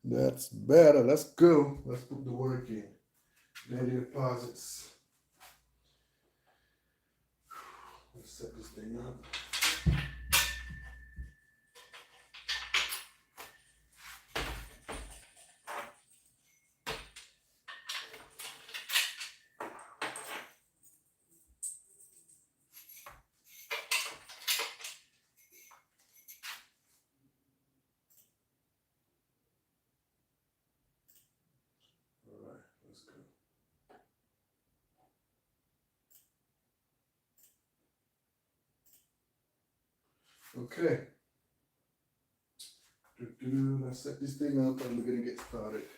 That's better. Let's go. Let's put the work in. Daily deposits. Let's set this thing up. All right, let's go. Okay. Let's set this thing up and we're gonna get started.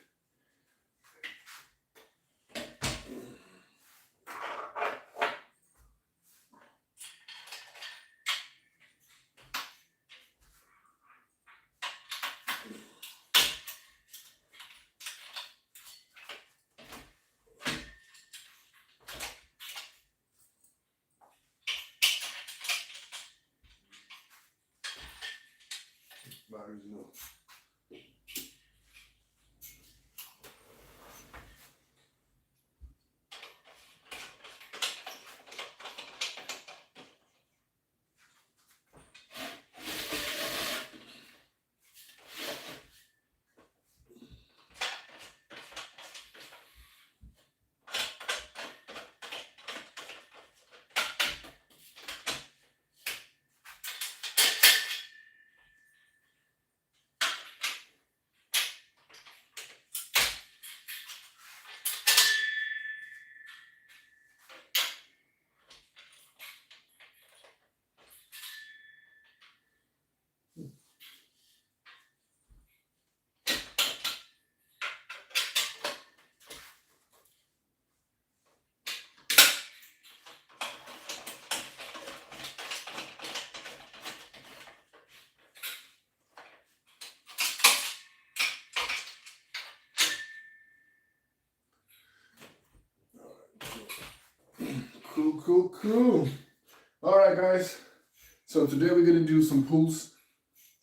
Batteries low. Cool. All right, guys. So today we're gonna do some pulls.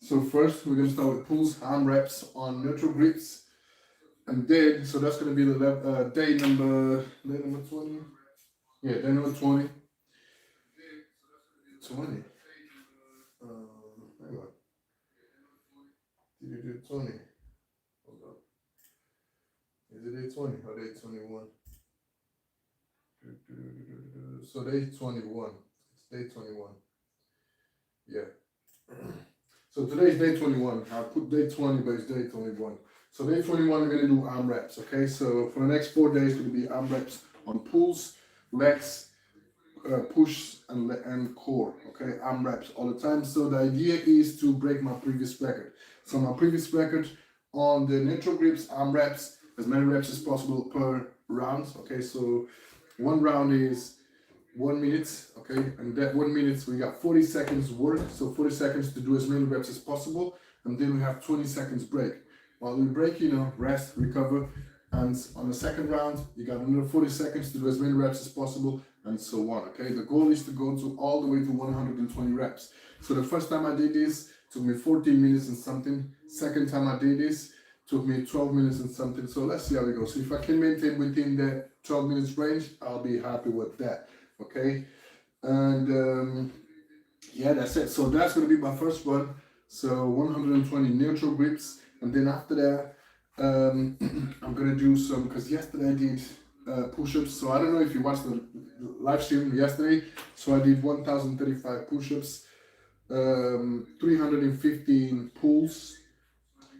So first we're gonna start with pulls, arm reps on neutral grips, and then so that's gonna be the day number 20. Yeah, day number 20. 20. Hang on. Did you do 20? Hold on. Is it day 20 or day 21? So day 21. It's day 21. Yeah. So today's day 21. I put day 20, but it's day 21. So day 21, we're gonna do arm reps. Okay. So for the next 4 days, it's gonna be arm reps on pulls, legs, push and core. Okay, arm reps all the time. So the idea is to break my previous record. So my previous record on the neutral grips, arm reps, as many reps as possible per round. Okay, so one round is 1 minute. Okay, and that 1 minute we got 40 seconds work. So 40 seconds to do as many reps as possible, and then we have 20 seconds break. While we break, rest, recover. And on the second round, you got another 40 seconds to do as many reps as possible, and so on. Okay, the goal is to go to all the way to 120 reps. So the first time I did this took me 14 minutes and something. Second time I did this took me 12 minutes and something. So let's see how we go. So if I can maintain within the 12 minutes range, I'll be happy with that. Okay, and yeah, that's it. So that's gonna be my first one. So 120 neutral grips, and then after that, I'm gonna do some, because yesterday I did push-ups. So I don't know if you watched the live stream yesterday. So I did 1035 push-ups, 315 pulls,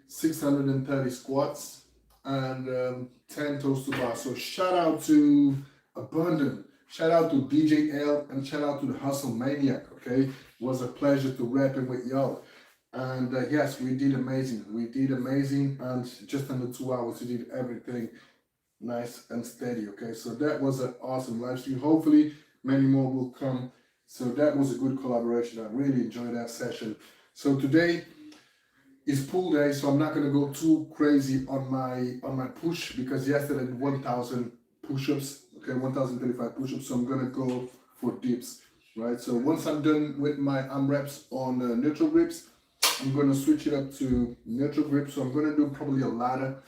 630 squats, and 10 toes to bar. So shout out to Abundant, shout out to DJ L, and shout out to the Hustle Maniac. Okay, it was a pleasure to rapping with y'all. And yes, we did amazing. And just under 2 hours, we did everything nice and steady. Okay, so that was an awesome live stream. Hopefully, many more will come. So that was a good collaboration. I really enjoyed that session. So today is pull day, so I'm not gonna go too crazy on my push, because yesterday I did 1,000 push-ups. Okay, 1,035 push-ups. So I'm gonna go for dips. Right. So once I'm done with my arm reps on neutral grips, I'm gonna switch it up to neutral grip. So I'm gonna do probably a ladder.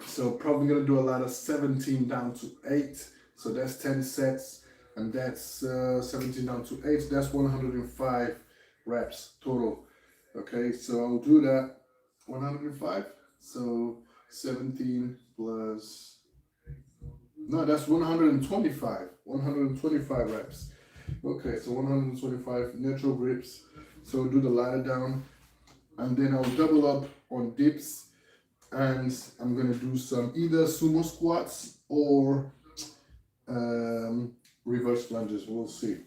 So probably gonna do a ladder 17 down to 8. So that's 10 sets, and that's 17 down to 8. That's 105 reps total. Okay, so I'll do that 105. So 17 plus, no, that's 125. 125 reps. Okay, so 125 neutral grips. So do the ladder down, and then I'll double up on dips, and I'm gonna do some either sumo squats or reverse lunges. We'll see.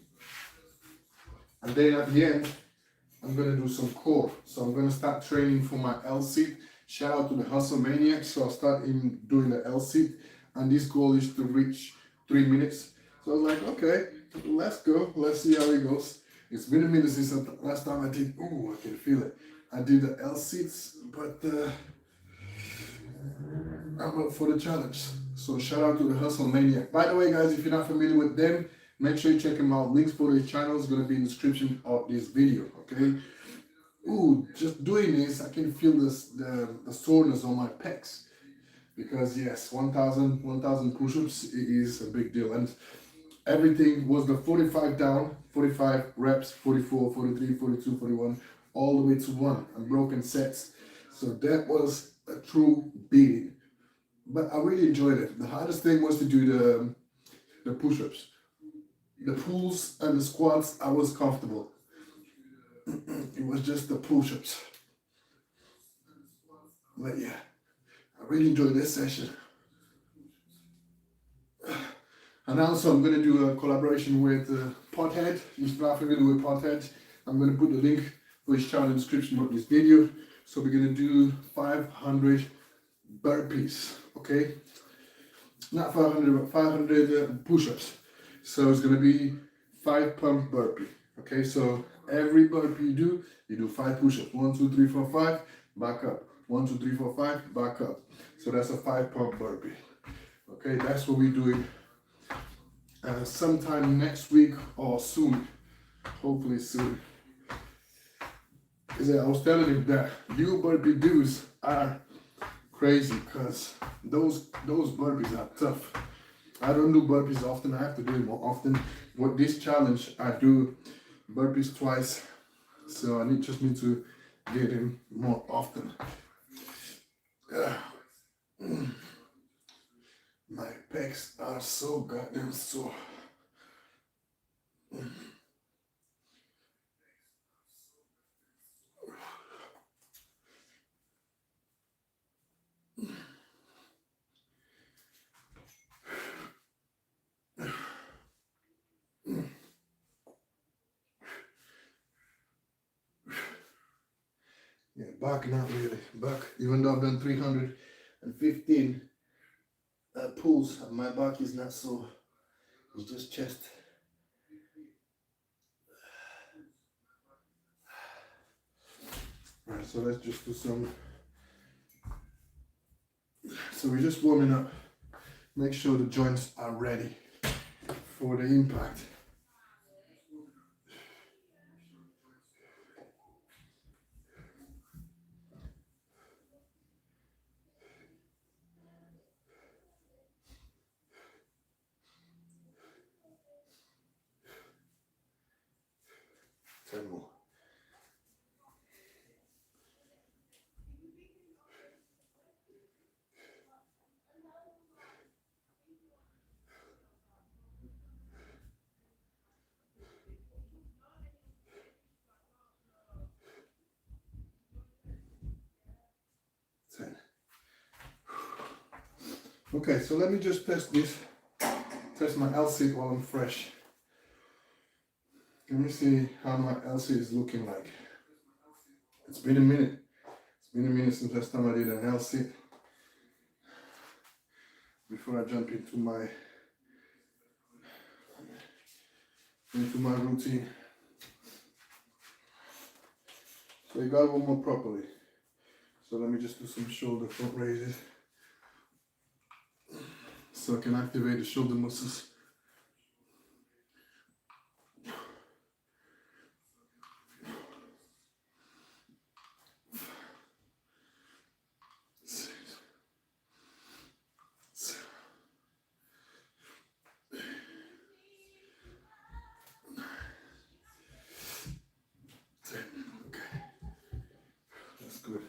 And then at the end, I'm gonna do some core. So I'm gonna start training for my L sit. Shout out to the Hustle Maniac. So I'll start doing the L sit, and this goal is to reach 3 minutes. So I was like, okay, let's go. Let's see how it goes. It's been a minute since the last time I did. Ooh, I can feel it. I did the L sits, but I'm up for the challenge. So shout out to the Hustle Maniac. By the way, guys, if you're not familiar with them, make sure you check them out. Links for their channel is going to be in the description of this video, okay? Ooh, just doing this, I can feel the soreness on my pecs. Because yes, 1,000 push-ups is a big deal. And everything was the 45 down, 45 reps, 44, 43, 42, 41, all the way to 1 unbroken sets. So that was a true beating. But I really enjoyed it. The hardest thing was to do the push-ups. The pulls and the squats, I was comfortable. It was just the push-ups. But yeah, I really enjoyed this session. And also I'm going to do a collaboration with Pothead. If you're not familiar with Pothead, I'm going to put the link for his channel in the description of this video. So we're going to do 500 burpees, okay? Not 500, but 500 push-ups. So it's going to be 5 pump burpee, okay? So every burpee you do 5 push-ups. 1, 2, 3, 4, 5, back up. 1, 2, 3, 4, 5, back up. So that's a 5 pump burpee. Okay, that's what we're doing sometime next week or soon. Hopefully soon. I was telling him that you burpee dudes are crazy because those burpees are tough. I don't do burpees often. I have to do it more often. With this challenge, I do burpees twice. So I just need to get him more often. My pecs are so goddamn sore. Yeah, back not really. Back, even though I've done 315 pulls, my back is not so, it's just chest. Alright, so let's just do some. So we're just warming up. Make sure the joints are ready for the impact. Ten more. Okay, so let me just test my L-sit while I'm fresh. Let me see how my L-sit is looking like. It's been a minute. It's been a minute since last time I did an L-sit. Before I jump into my routine. So you got one more properly. So let me just do some shoulder front raises. So I can activate the shoulder muscles. good.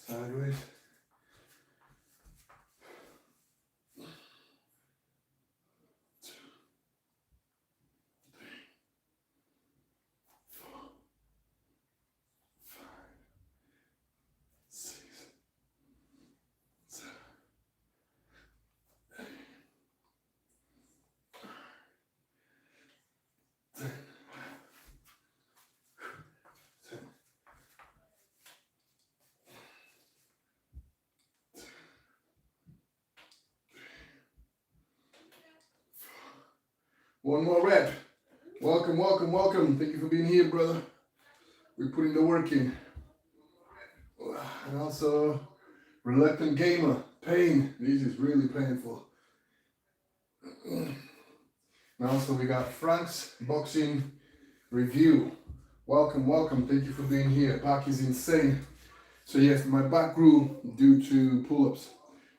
Sideways. 1 more rep. Welcome, welcome, welcome. Thank you for being here, brother. We're putting the work in. And also, reluctant gamer, pain. This is really painful. And also, we got Frank's boxing review. Welcome, welcome. Thank you for being here. Back is insane. So yes, my back grew due to pull-ups.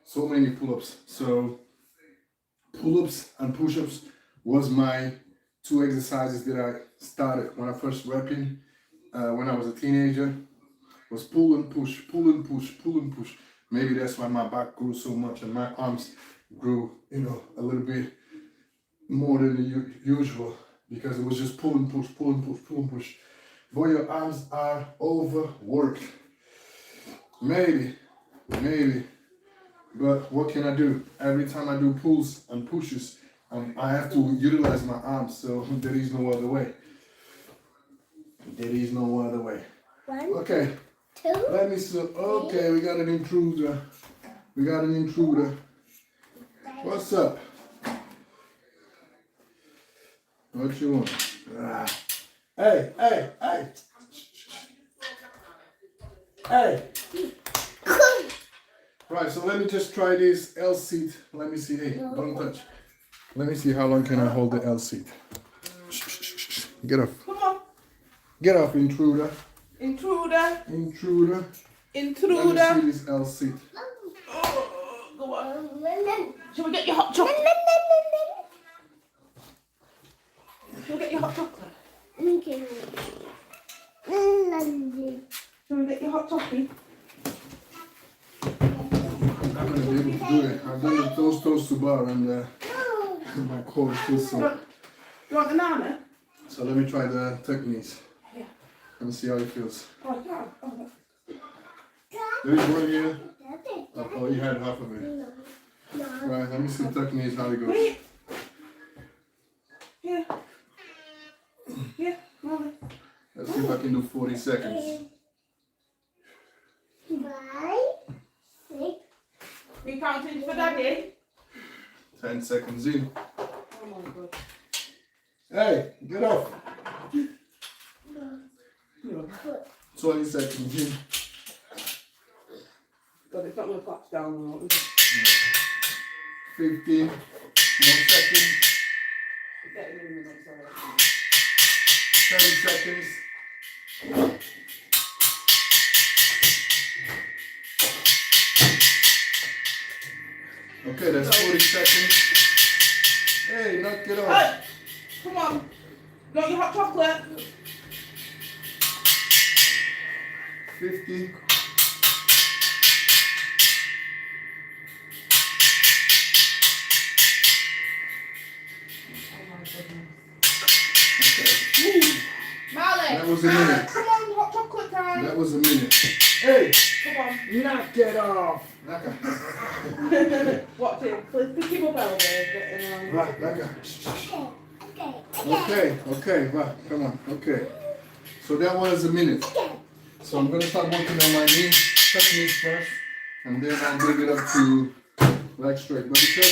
So many pull-ups. So pull-ups and push-ups was my 2 exercises that I started when I first repping when I was a teenager. Was pull and push, pull and push, pull and push. Maybe that's why my back grew so much and my arms grew, you know, a little bit more than the usual, because it was just pull and push, pull and push, pull and push. Boy, your arms are overworked. Maybe, but what can I do? Every time I do pulls and pushes, I have to utilize my arms, so there is no other way. There is no other way. 1, Okay, 2. let me see. Okay, we got an intruder. What's up? What you want? Hey. Right, so let me just try this L seat. Let me see. Hey, don't touch. Let me see how long can I hold the L seat. Get off. Come on. Get off, intruder. Intruder. Let me see this L seat. Oh, go on. Shall we get your hot chocolate? Shall we get your hot chocolate? Shall we get your hot chocolate? I'm gonna be able to do it. I've done the toast to bar and my core feels so. You want the nana? So let me try the techniques. Yeah. And see how it feels. Oh, yeah. Oh. There is one here. Oh, you had half of it. Right, let me see the techniques, how it goes. Wait. Here. Here, Mama. Let's see if I can do 40 seconds. 5, 6. We counting for Daddy? 10 seconds in. Oh my God. Hey, get off. No. 20 seconds in. God, it's not going to collapse down now, is it? 15 more seconds. Get it in a minute, sorry. 30 seconds. Okay, that's 40 seconds. Hey, knock it off. Hey! Come on. You want your hot chocolate? 50. Oh my goodness. Okay. Marley! That was a minute. Come on, hot chocolate time! That was a minute. Hey, Come on. knock it off. Knock it. Watch it. Please pick him up out there. Right, knock it. Okay, right, come on, okay. So that was a minute. So I'm gonna start working on my knee techniques first, and then I'll bring it up to leg straight. But because,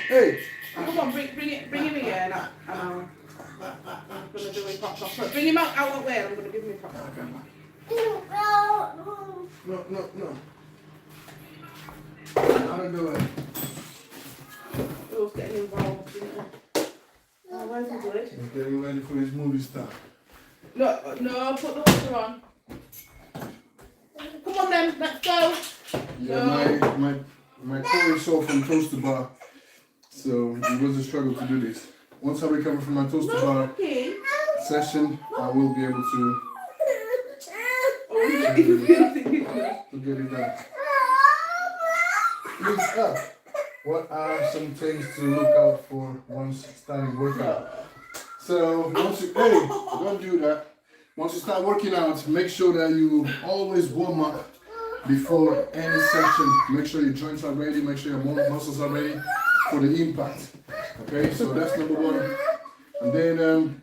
hey, Come on, bring him again. I'm gonna do his hot chocolate. Bring him out of the way. I'm gonna give him his hot chocolate. no. Out of the way. getting ready for his movie star. No, put the water on. Come on then, let's go. Yeah, my core is sore from toaster bar, so it was a struggle to do this. Once I recover from my toaster bar session, I will be able to get it done. Please up. What are some things to look out for once starting workout? So once you, hey, don't do that. Once you start working out, make sure that you always warm up before any session. Make sure your joints are ready, make sure your muscles are ready for the impact. Okay, so that's number one. And then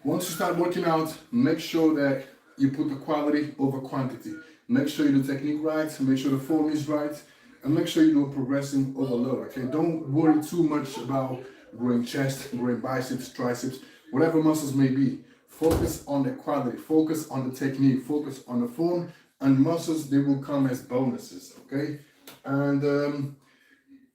once you start working out, make sure that you put the quality over quantity. Make sure you do technique right, make sure the form is right, and make sure you do progressing over load. Okay, don't worry too much about growing chest, growing biceps, triceps, whatever muscles may be. Focus on the quality, focus on the technique, focus on the form, and muscles, they will come as bonuses, okay? And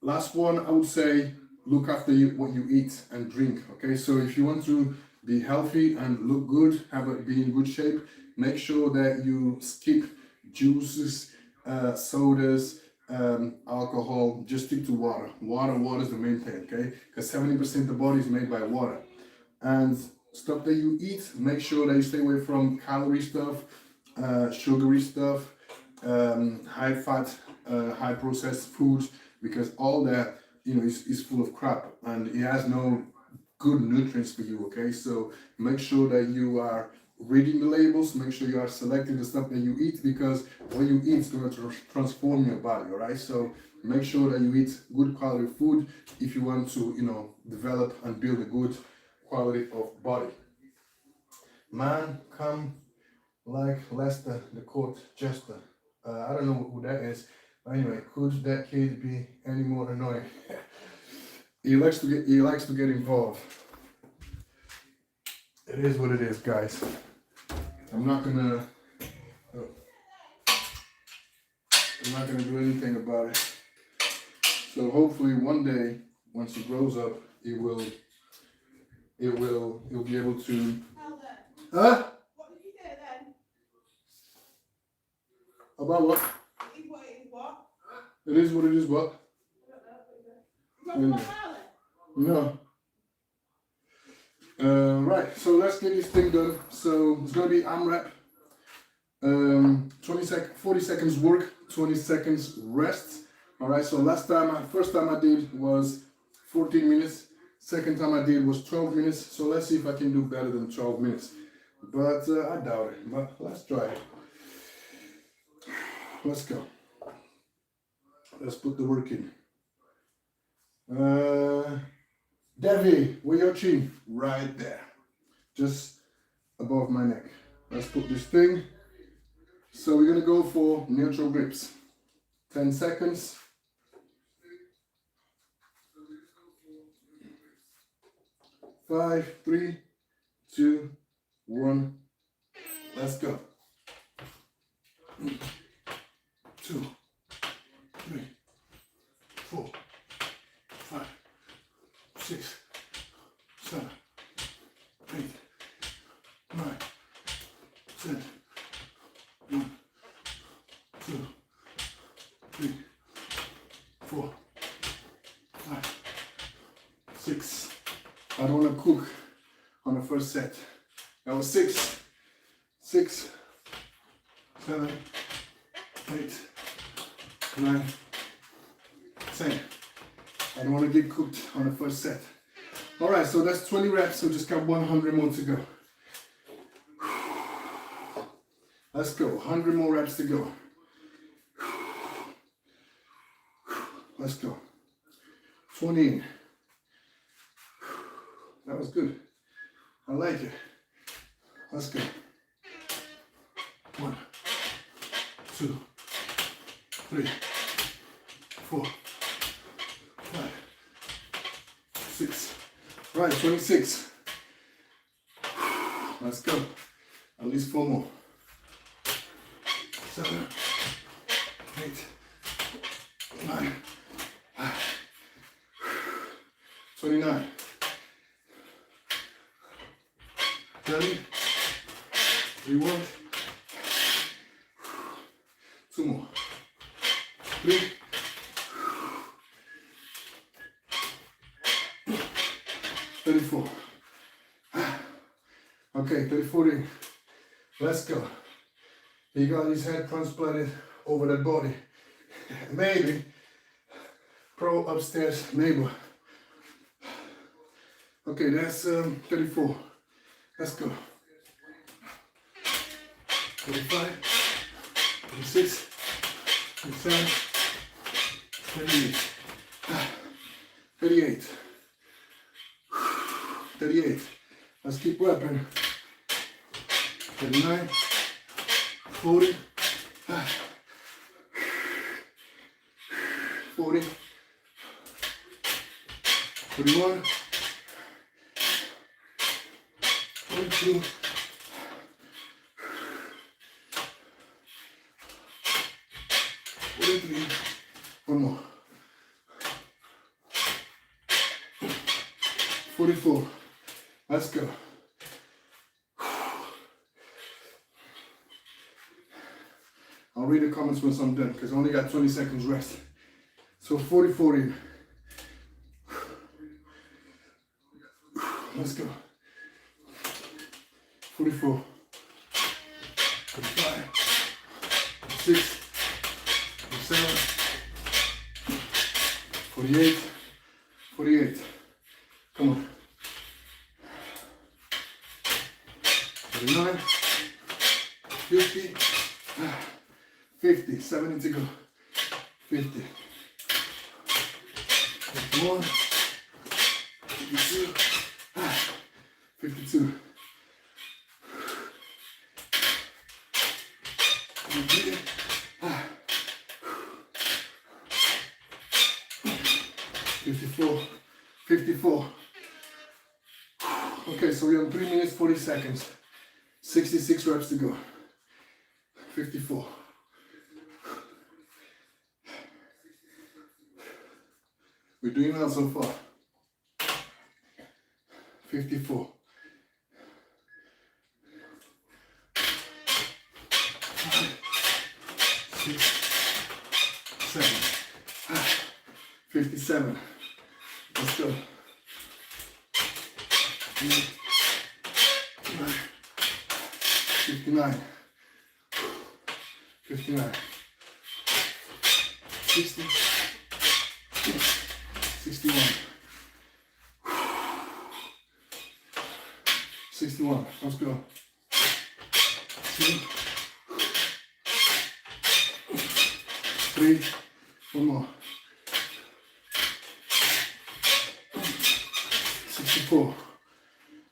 last one, I would say, look after what you eat and drink, okay? So if you want to be healthy and look good, be in good shape, make sure that you skip juices, sodas, alcohol, just stick to water. Water is the main thing, okay? Because 70% of the body is made by water. And stuff that you eat, make sure that you stay away from calorie stuff, sugary stuff, high fat, high processed foods, because all that, is full of crap and it has no good nutrients for you, okay? So make sure that you are reading the labels, make sure you are selecting the stuff that you eat, because what you eat is going to transform your body, all right? So make sure that you eat good quality food if you want to, develop and build a good quality of body. Man, come like Lester, the court jester. I don't know who that is. But anyway, could that kid be any more annoying? He likes to get involved. It is what it is, guys. I'm not gonna do anything about it. So hopefully one day, once he grows up, he'll be able to. Huh? What did you say then? About what? What? It is what it is, what? No. Right, so let's get this thing done. So it's gonna be Amrap. 40 seconds work, 20 seconds rest. All right, so first time I did was 14 minutes. Second time I did was 12 minutes. So let's see if I can do better than 12 minutes. But I doubt it, but let's try it. Let's go. Let's put the work in. Devi, where your chin? Right there. Just above my neck. Let's put this thing. So we're gonna go for neutral grips. 10 seconds. 5, 3, 2, 1. Let's go. 2, 3, 4, 5, 6, 7, 8, 9, 10. 1, 2, 3, 4, 5, 6. I don't want to cook on the first set. That was 6, 6, 7, 8, 9, 10. I don't want to get cooked on the first set. All right, so that's 20 reps, so just got 100 more to go. Let's go, 100 more reps to go. Let's go. 20 in. That was good. I like it. Let's go. 1, 2, 3, 4, 5, 6. Right, 26. Let's go. At least 4 more. 7, 8, 9, 29. 30. 31. 2 more. 3. 34. Okay, 34 in. Let's go. He got his head transplanted over that body. Maybe pro upstairs neighbor. Okay, that's 34. Let's go. 35, 36, 37, 38, 38, 38. Let's keep repping. 39, 40, 40, 41, 42, 43, one more, 44, let's go. I'll read the comments once I'm done because I only got 20 seconds rest. So 44 in. Let's go. 44, 45, 46, 47, 48, 48. Come on. 49, 50, 50, 70 to go. 50, 51, 52, 52. 54, 54. Okay, so we're on 3 minutes 40 seconds. 66 reps to go. 54. We're doing well so far. 54. 6, 7, 57. Let's go. 59. 59. 60. 61. 61. Let's go. 2, 3. One more. 64.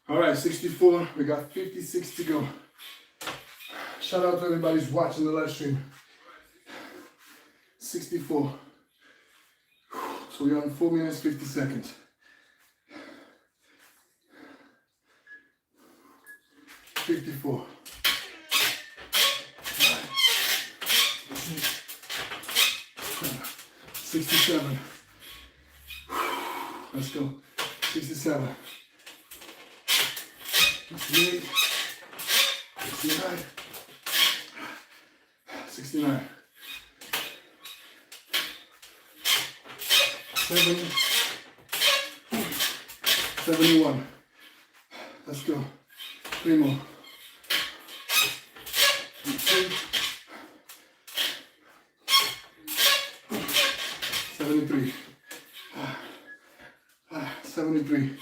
All right, 64. We got 56 to go. Shout out to everybody who's watching the live stream. 64. So we're on 4 minutes 50 seconds. 54. 67. Let's go. 67. 68. 69. 69. 70. 71. Let's go. 3 more. 2. 73. 73.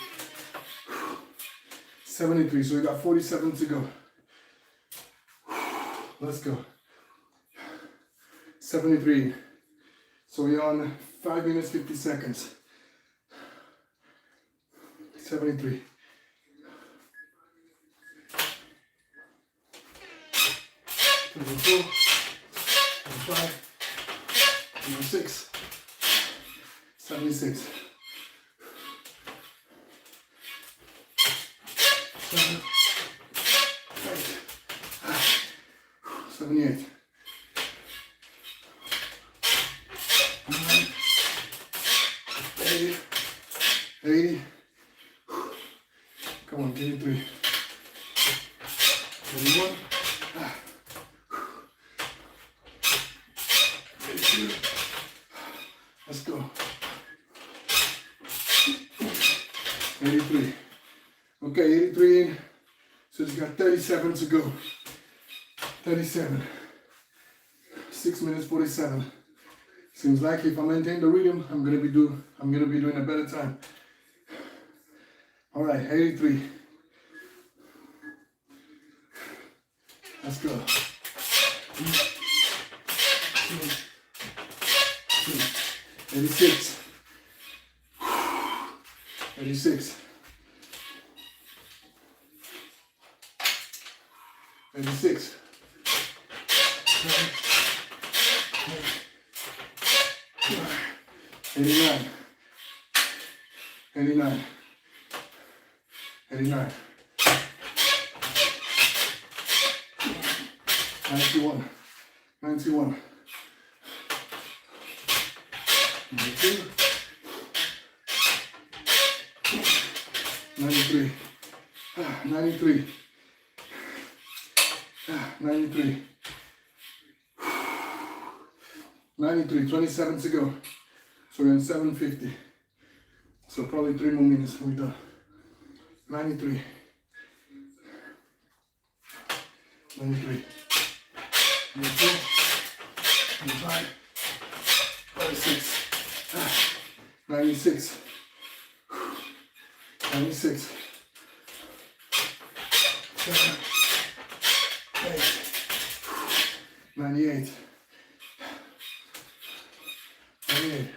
73. So we got 47 to go. Let's go. 73. So we're on 5 minutes 50 seconds. 73. 24. 25. 26. 76. 7. 8. 78. 9. 80. 80. Come on, give me 3. 83. Okay, 83 in. So it's got 37 to go. 37. 6 minutes 47. Seems like if I maintain the rhythm, I'm gonna be doing a better time. All right, 83. Let's go. 86. 86. 86. 89. 89. 89. 91. 91. 92. 93. 93. 93. 93. 27 to go. So we're in 750. So probably 3 more minutes and we're done. 93. 93. 94. 95. 96. 96. 96. 7. 8. 98. 98.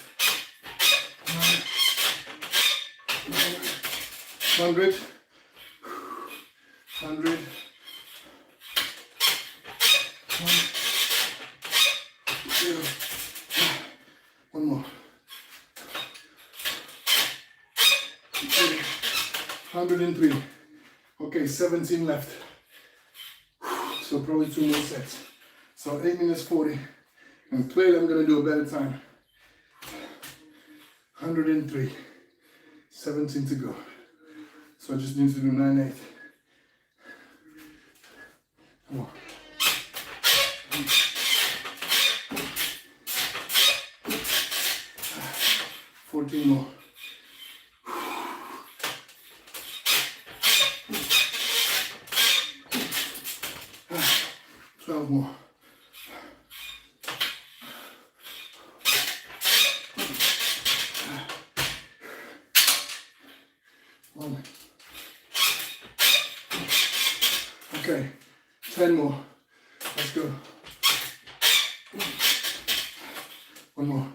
100. 100. 1 more. 103. Okay, 17 left. So probably 2 more sets. So 8 minutes 40. And clearly I'm gonna do a better time. 103. 17 to go. So I just need to do 9-8. Come on. 14 more. 12 more. 1. Okay, 10 more. Let's go. 1 more.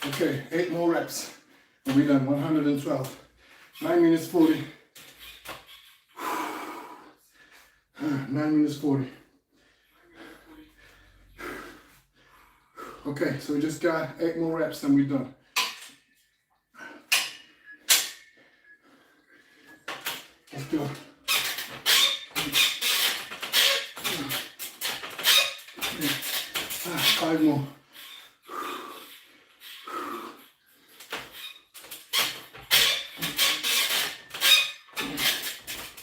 Okay, 8 more reps. And we're done. 112. 9 minutes 40. 9 minutes 40. Okay, so we just got 8 more reps and we're done. Let's go. 5 more.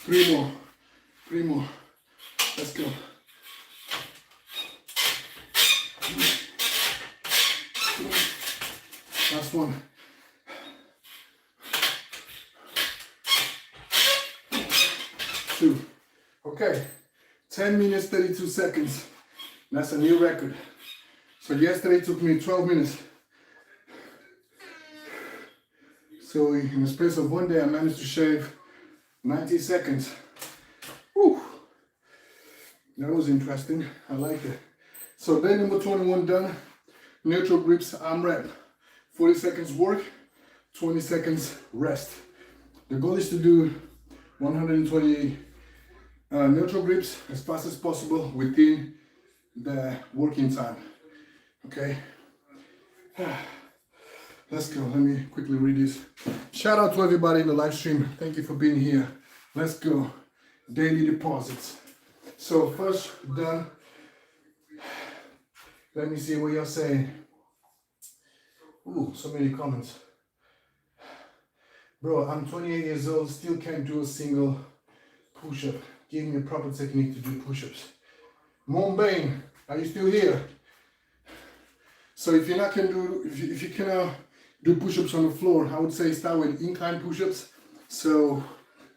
3 more. 3 more. Let's go. Last one. 2. Okay. 10 minutes 32 seconds. That's a new record. So yesterday it took me 12 minutes. So in the space of 1 day I managed to shave 90 seconds. Whew. That was interesting. I like it. So day number 21 done. Neutral grips Amrap. 40 seconds work, 20 seconds rest. The goal is to do 120 neutral grips as fast as possible within the working time. Okay. Let's go. Let me quickly read this. Shout out to everybody in the live stream. Thank you for being here. Let's go. Daily deposits. So first done. Let me see what you're saying. Ooh, so many comments. Bro, I'm 28 years old, still can't do a single push-up. Give me a proper technique to do push-ups. Montbane, are you still here? So if you cannot do push-ups on the floor. I would say start with incline push-ups. So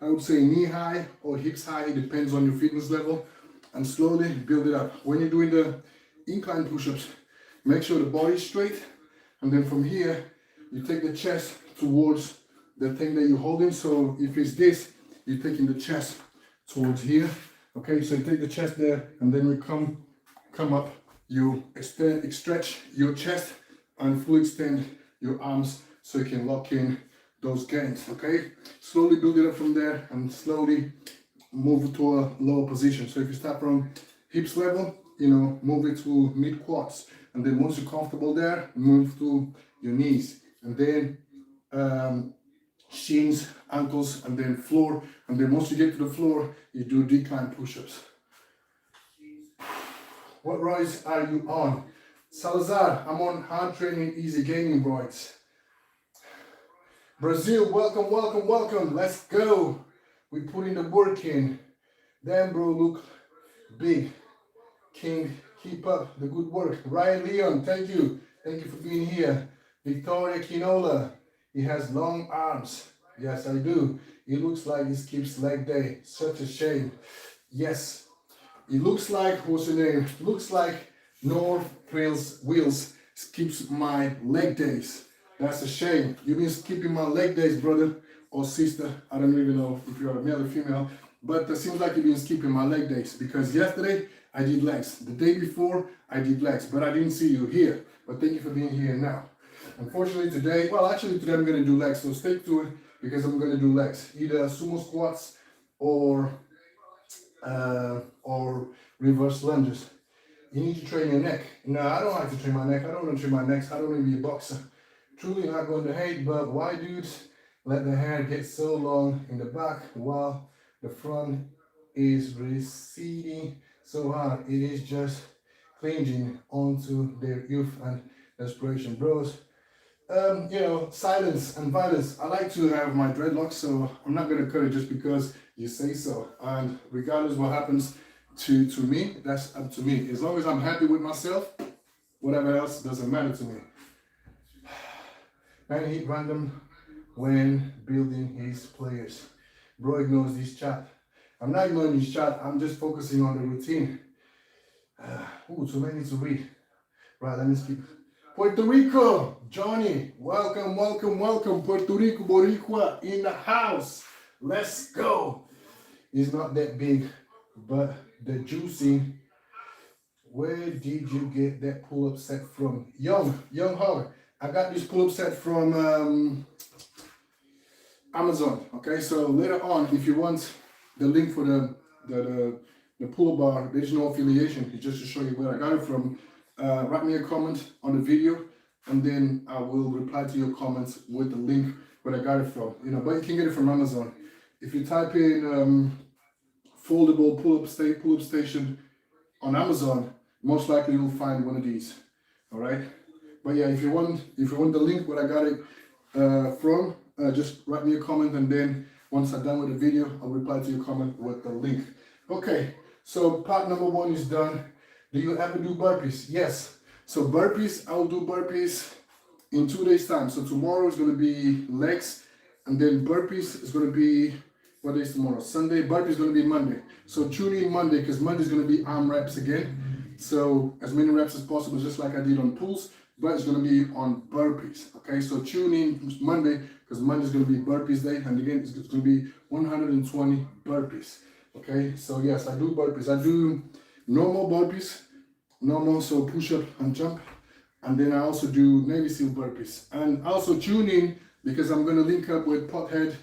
I would say knee high or hips high, it depends on your fitness level, and slowly build it up. When you're doing the incline push-ups, make sure the body is straight, and then from here, you take the chest towards the thing that you're holding. So if it's this, you're taking the chest towards here. Okay, so you take the chest there, and then we come up, you stretch your chest and fully extend your arms so you can lock in those gains. Okay, slowly build it up from there and slowly move to a lower position. So if you start from hips level, you know, move it to mid quads, and then once you're comfortable there, move to your knees, and then shins, ankles, and then floor, and then once you get to the floor, you do decline push-ups. What roids are you on? Salazar, I'm on hard training, easy gaining roids. Brazil, welcome, welcome, welcome. Let's go. We put in the work in. Damn, bro, look big. King, keep up the good work. Ryan Leon, thank you. Thank you for being here. Victoria Quinola, he has long arms. Yes, I do. He looks like he skips leg day. Such a shame. Yes. It looks like, what's your name? Looks like North Wheels skips my leg days. That's a shame. You've been skipping my leg days, brother or sister. I don't even know if you're a male or female, but it seems like you've been skipping my leg days, because yesterday I did legs. The day before I did legs, but I didn't see you here. But thank you for being here now. Unfortunately today, well actually today I'm going to do legs, so stay tuned because I'm going to do legs. Either sumo squats or reverse lunges. You need to train your neck. No, I don't like to train my neck. I don't want to train my neck. I don't want to be a boxer. Truly not going to hate, but why dudes let the hair get so long in the back while the front is receding so hard? It is just clinging onto their youth and desperation. Bros, you know, silence and violence. I like to have my dreadlocks, so I'm not going to cut it just because you say so. And regardless what happens to me, that's up to me. As long as I'm happy with myself, whatever else doesn't matter to me. And hit random when building his players. Bro ignores this chat. I'm not ignoring this chat, I'm just focusing on the routine. Too many to read. Right, let me skip. Puerto Rico, Johnny, welcome, welcome, welcome. Puerto Rico, Boricua in the house. Let's go. It's not that big, but the juicy. Where did you get that pull-up set from? Young Hog. I got this pull-up set from Amazon. Okay, so later on, if you want the link for the pull-up bar, there's no affiliation. It's just to show you where I got it from. Write me a comment on the video, and then I will reply to your comments with the link where I got it from. You know, but you can get it from Amazon. If you type in foldable pull-up station on Amazon, most likely you'll find one of these. All right. But yeah, if you want the link where I got it from, just write me a comment, and then once I'm done with the video, I'll reply to your comment with the link. Okay. So part number 1 is done. Do you ever do burpees? Yes. So burpees, I'll do burpees in 2 days time. So tomorrow is going to be legs, and then burpees is going to be, what day is tomorrow? Sunday. Burpees is going to be Monday. So tune in Monday, because Monday is going to be arm reps again. So as many reps as possible, just like I did on pulls, but it's going to be on burpees. Okay, so tune in Monday, because Monday is going to be burpees day, and again it's going to be 120 burpees. Okay, so yes, I do burpees. I do normal burpees, so push up and jump, and then I also do Navy SEAL burpees. And also tune in, because I'm going to link up with Pothead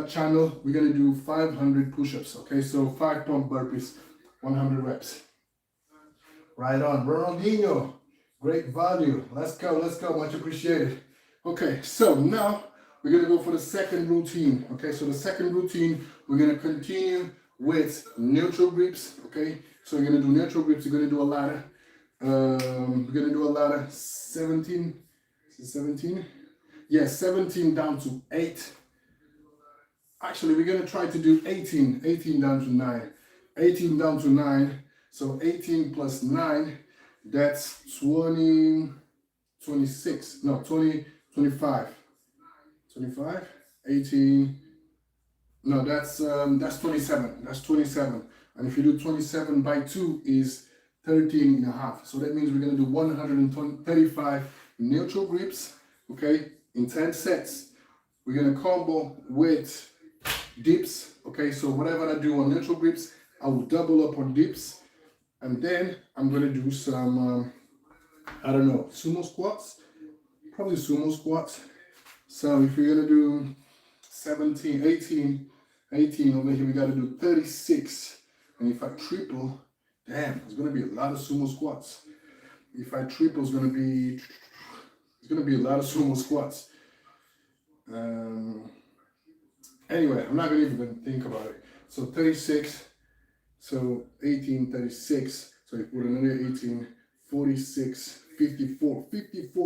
channel. We're going to do 500 push-ups. Okay, so 5 pump burpees, 100 reps. Right on. Ronaldinho, great value. Let's go, much appreciated. Okay, so now we're going to go for the second routine. Okay, so the second routine, we're going to continue with neutral grips. Okay, so you're going to do neutral grips. You're going to do a ladder. We're going to do a ladder 17. Is it 17? Yeah, 17 down to 8. Actually, we're going to try to do 18 down to 9. 18 down to 9. So 18 plus 9, that's 26. No, 20, 25, 18. No, that's 27. That's 27. And if you do 27 by 2 is 13 and a half. So that means we're going to do 135 neutral grips, okay, in 10 sets. We're going to combo with dips, okay? So whatever I do on neutral grips, I will double up on dips. And then I'm going to do some, I don't know, sumo squats. Probably sumo squats. So if you're going to do 17, 18 over here, we got to do 36. And if I triple, damn, it's going to be a lot of sumo squats. If I triple, it's going to be a lot of sumo squats. Anyway, I'm not going to even think about it. So 36, so 18, 36. So you put another 18, 46, 54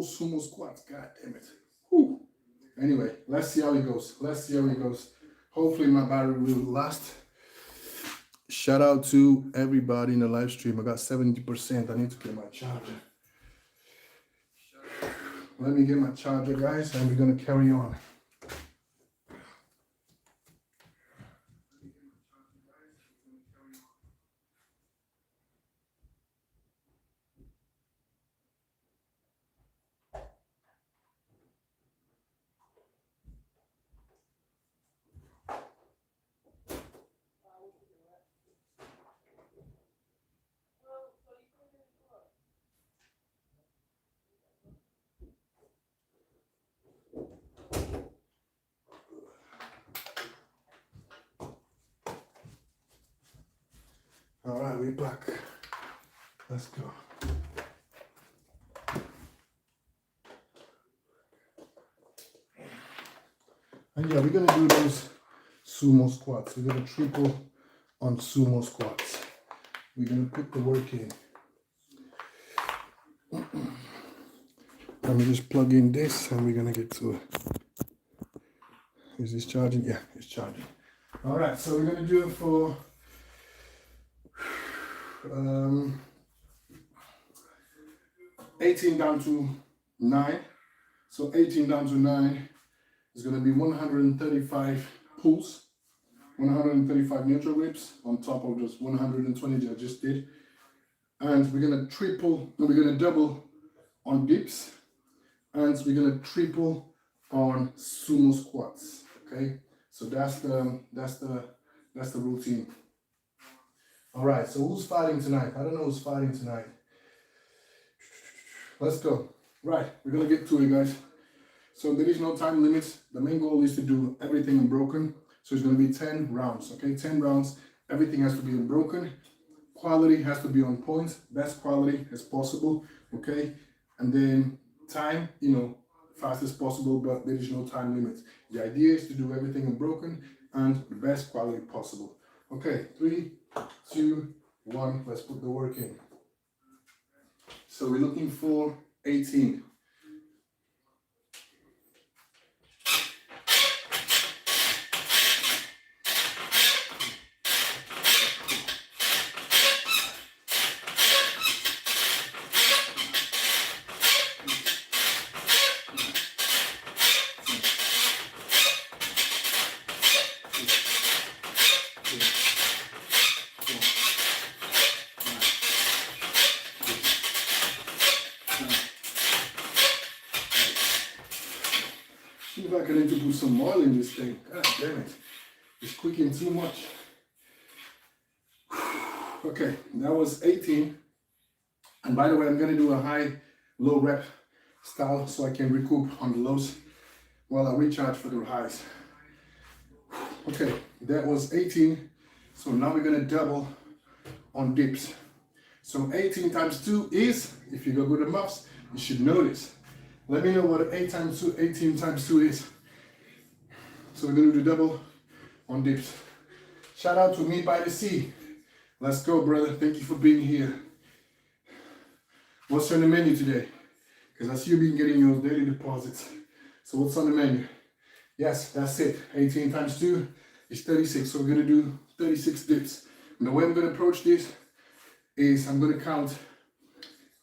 sumo squats. God damn it. Whew. Anyway, let's see how it goes. Hopefully my battery will last. Shout out to everybody in the live stream. I got 70%. I need to get my charger. Let me get my charger, guys, and we're going to carry on. All right, we're back. Let's go. And yeah, we're gonna do those sumo squats. We're gonna triple on sumo squats. We're gonna put the work in. Let me just plug in this and we're gonna get to it. Is this charging? Yeah, it's charging. All right, so we're gonna do it for 18 down to 9. So 18 down to 9 is going to be 135 pulls, 135 neutral grips on top of just 120 that I just did. And we're going to double on dips, and we're going to triple on sumo squats. Okay, so that's the routine. All right, so who's fighting tonight? I don't know who's fighting tonight. Let's go. Right, we're gonna get to it, guys. So there is no time limit. The main goal is to do everything unbroken. So it's gonna be 10 rounds, okay? 10 rounds, everything has to be unbroken. Quality has to be on point, best quality as possible, okay? And then time, fast as possible, but there is no time limit. The idea is to do everything unbroken and the best quality possible. Okay, 3, 2, 1, let's put the work in. So we're looking for 18. See if I can need to put some oil in this thing. God damn it. It's cooking too much. Okay, that was 18. And by the way, I'm gonna do a high-low rep style so I can recoup on the lows while I recharge for the highs. Okay, that was 18. So now we're gonna double on dips. So 18 times 2 is, if you go good at maths, you should know this. Let me know what 18 times 2 is. So we're gonna do double on dips. Shout out to Me by the Sea. Let's go, brother. Thank you for being here. What's on the menu today? Because I see you've been getting your daily deposits. So what's on the menu? Yes, that's it. 18 times 2 is 36. So we're gonna do 36 dips. And the way I'm gonna approach this is I'm gonna count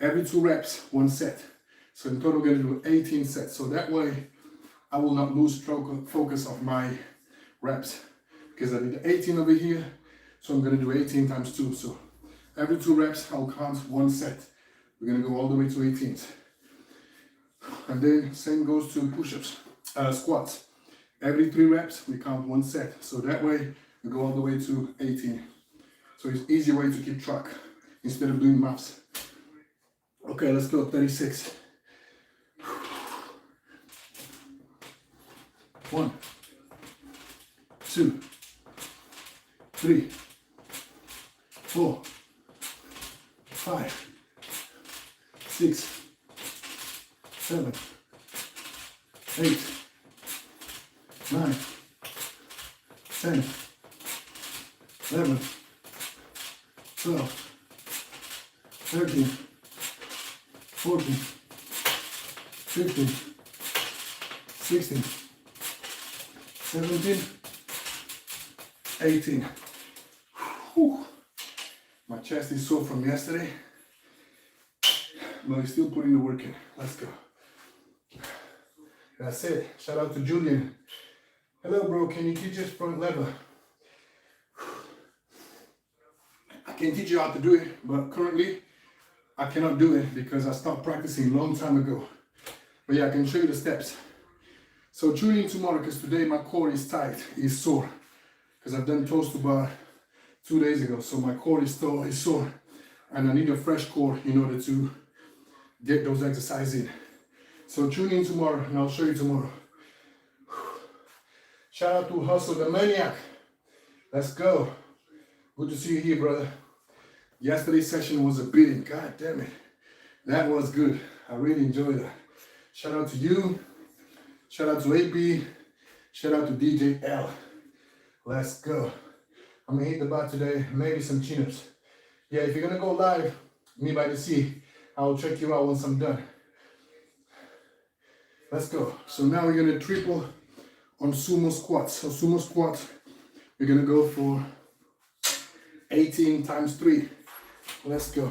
every 2 reps, 1 set. So in total, we're gonna do 18 sets. So that way, I will not lose focus of my reps because I did 18 over here. So I'm gonna do 18 times 2. So every 2 reps, I'll count 1 set. We're gonna go all the way to 18s. And then same goes to push-ups, squats. Every 3 reps, we count 1 set. So that way, we go all the way to 18. So it's easy way to keep track instead of doing maths. Okay, let's go, 36. 1, 2, 3, 4, 5, 6, 7, 8, 9, 10, 11, 12, 13, 14, 15, 16, 17, 18. Whew. My chest is sore from yesterday, but I'm still putting the work in. Let's go. That's it. Shout out to Julian. Hello, bro. Can you teach us front lever? I can teach you how to do it, but currently I cannot do it because I stopped practicing a long time ago. But yeah, I can show you the steps. So tune in tomorrow because today my core is tight, is sore. Because I've done toes to bar 2 days ago, so my core is sore. And I need a fresh core in order to get those exercises in. So tune in tomorrow and I'll show you tomorrow. Shout out to Hustle the Maniac. Let's go. Good to see you here, brother. Yesterday's session was a beating. God damn it. That was good. I really enjoyed that. Shout out to you. Shout out to AP. Shout out to DJ L. Let's go. I'm gonna hit the bar today. Maybe some chin-ups. Yeah, if you're gonna go live, me by the sea, I'll check you out once I'm done. Let's go. So now we're gonna triple on sumo squats. So sumo squats, we're gonna go for 18 times 3. Let's go.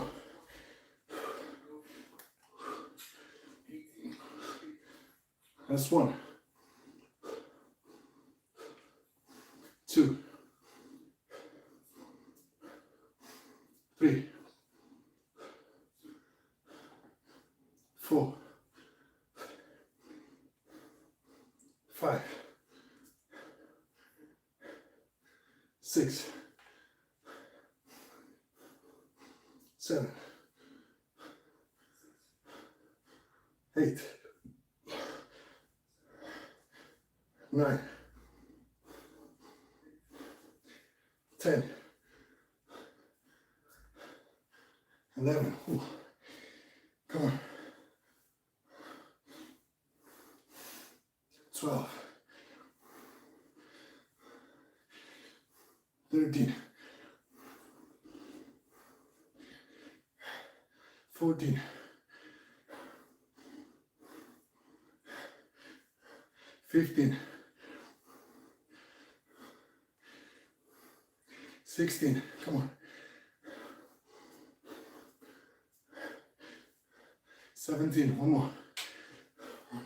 That's 1. 2. 3. 4. 5. 6. 7. 8. 9. 10. 11. Ooh. Come on. 12. 13. 14. 15. 16. Come on. 17. One more. 1,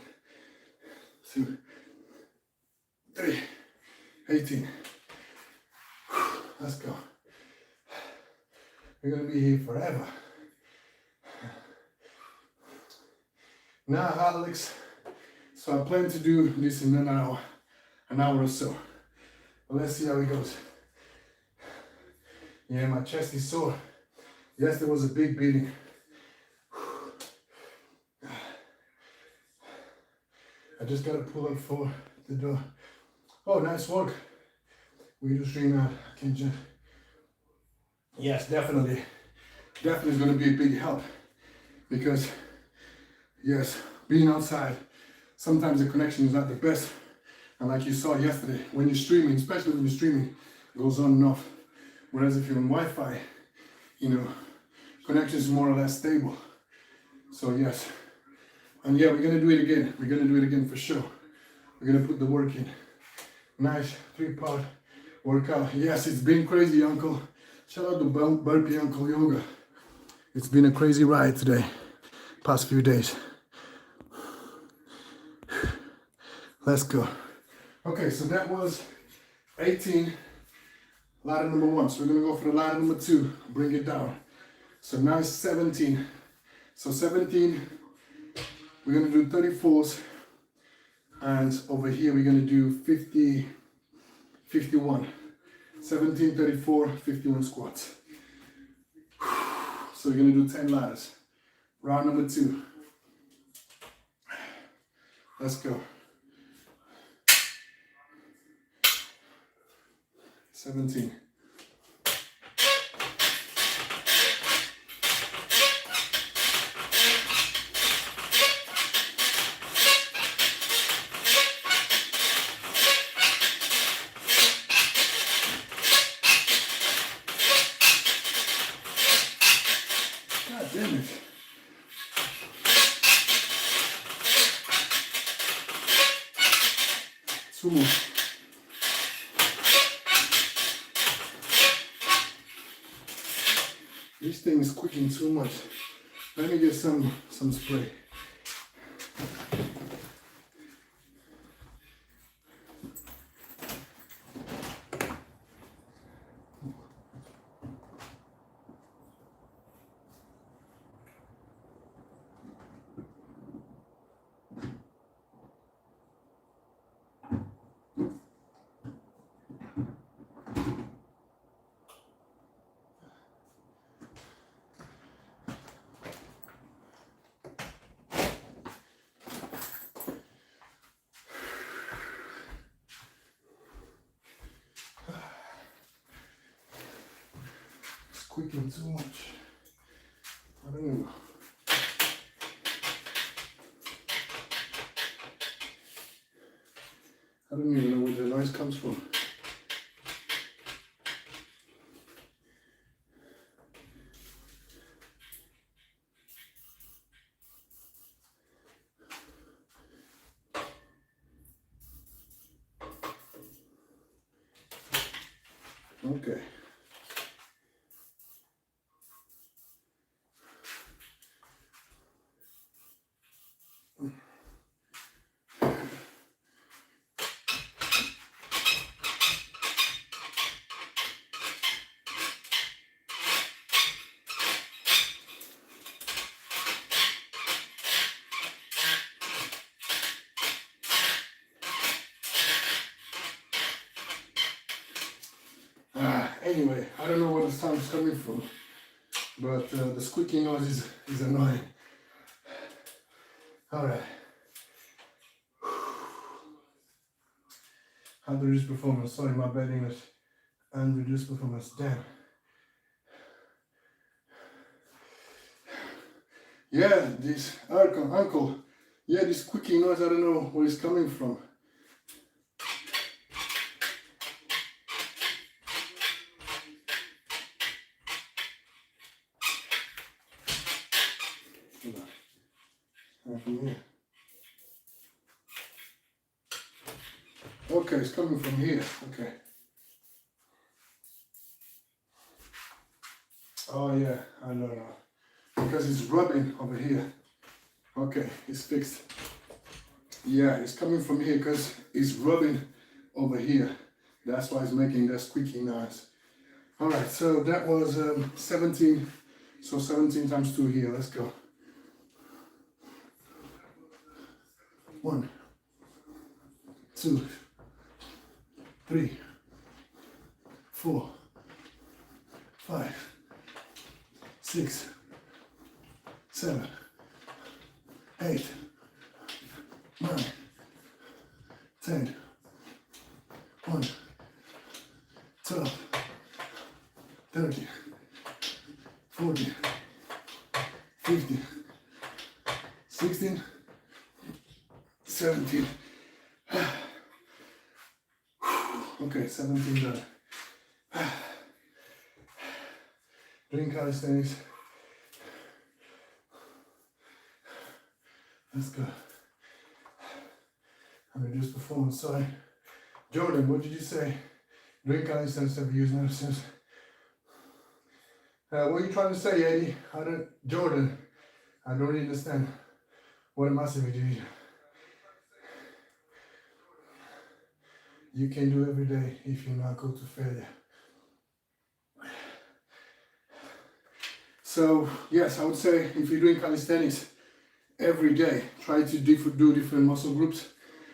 2, 3. 18. Let's go. We're gonna be here forever. Now, Alex. So I plan to do this in an hour or so. But let's see how it goes. Yeah, my chest is sore. Yes, there was a big beating. I just gotta pull up for the door. Oh, nice work. We do stream out. I can just. Yes, definitely. Definitely is gonna be a big help. Because, yes, being outside, sometimes the connection is not the best. And like you saw yesterday, when you're streaming, especially when you're streaming, it goes on and off. Whereas if you're on Wi-Fi, you know, connection is more or less stable. So yes. And yeah, we're gonna do it again. We're gonna do it again for sure. We're gonna put the work in. Nice 3-part workout. Yes, it's been crazy, Uncle. Shout out to Burpee Uncle Yoga. It's been a crazy ride today, past few days. Let's go. Okay, so that was 18, ladder number 1. So we're gonna go for the ladder number 2, bring it down. So now it's 17. So 17, we're gonna do 34s, and over here we're gonna do 50, 51. 17, 34, 51 squats. So we're gonna do 10 ladders. Round number 2. Let's go. 17. God damn it. Sumo. This thing is cooking too much. Let me get some spray. Cooking too much. I don't know. I don't even know where the noise comes from. Okay. Anyway, I don't know where the sound is coming from, but the squeaking noise is annoying. Alright. How to reduce performance? Sorry, my bad English. And reduce performance. Damn. Yeah, this uncle. Yeah, this squeaking noise, I don't know where it's coming from. From here. Okay, it's coming from here. Okay. Oh yeah, I know now. Because it's rubbing over here. Okay, it's fixed. Yeah, it's coming from here because it's rubbing over here. That's why it's making that squeaking noise. Alright, so that was 17. So 17 times 2 here. Let's go. 1, 2, 3, 4, 5, 6, 7, 8, 9, 10, 1, 12, 13, 14, 15, 16, 17. Okay, 17 done. Doing calisthenics. Let's go. And reduce performance. Sorry. Jordan, what did you say? Doing calisthenics have used ever since. What are you trying to say, Eddie? Jordan, I don't really understand. What am I saying, dude? you can do every day if you not go to failure. So yes, I would say if you're doing calisthenics every day, try to do different muscle groups.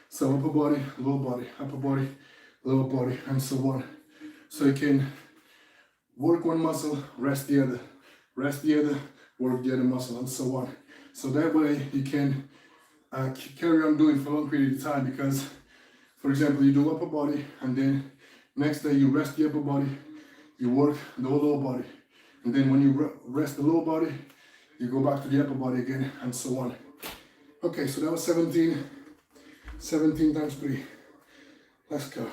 So upper body, lower body, upper body, lower body, and so on. So you can work one muscle, rest the other, rest the other, work the other muscle, and so on. So that way you can carry on doing for a long period of time, because, for example, you do upper body and then next day you rest the upper body, you work the lower body, and then when you rest the lower body, you go back to the upper body again, and so on. Okay, so that was 17 times 3. Let's go.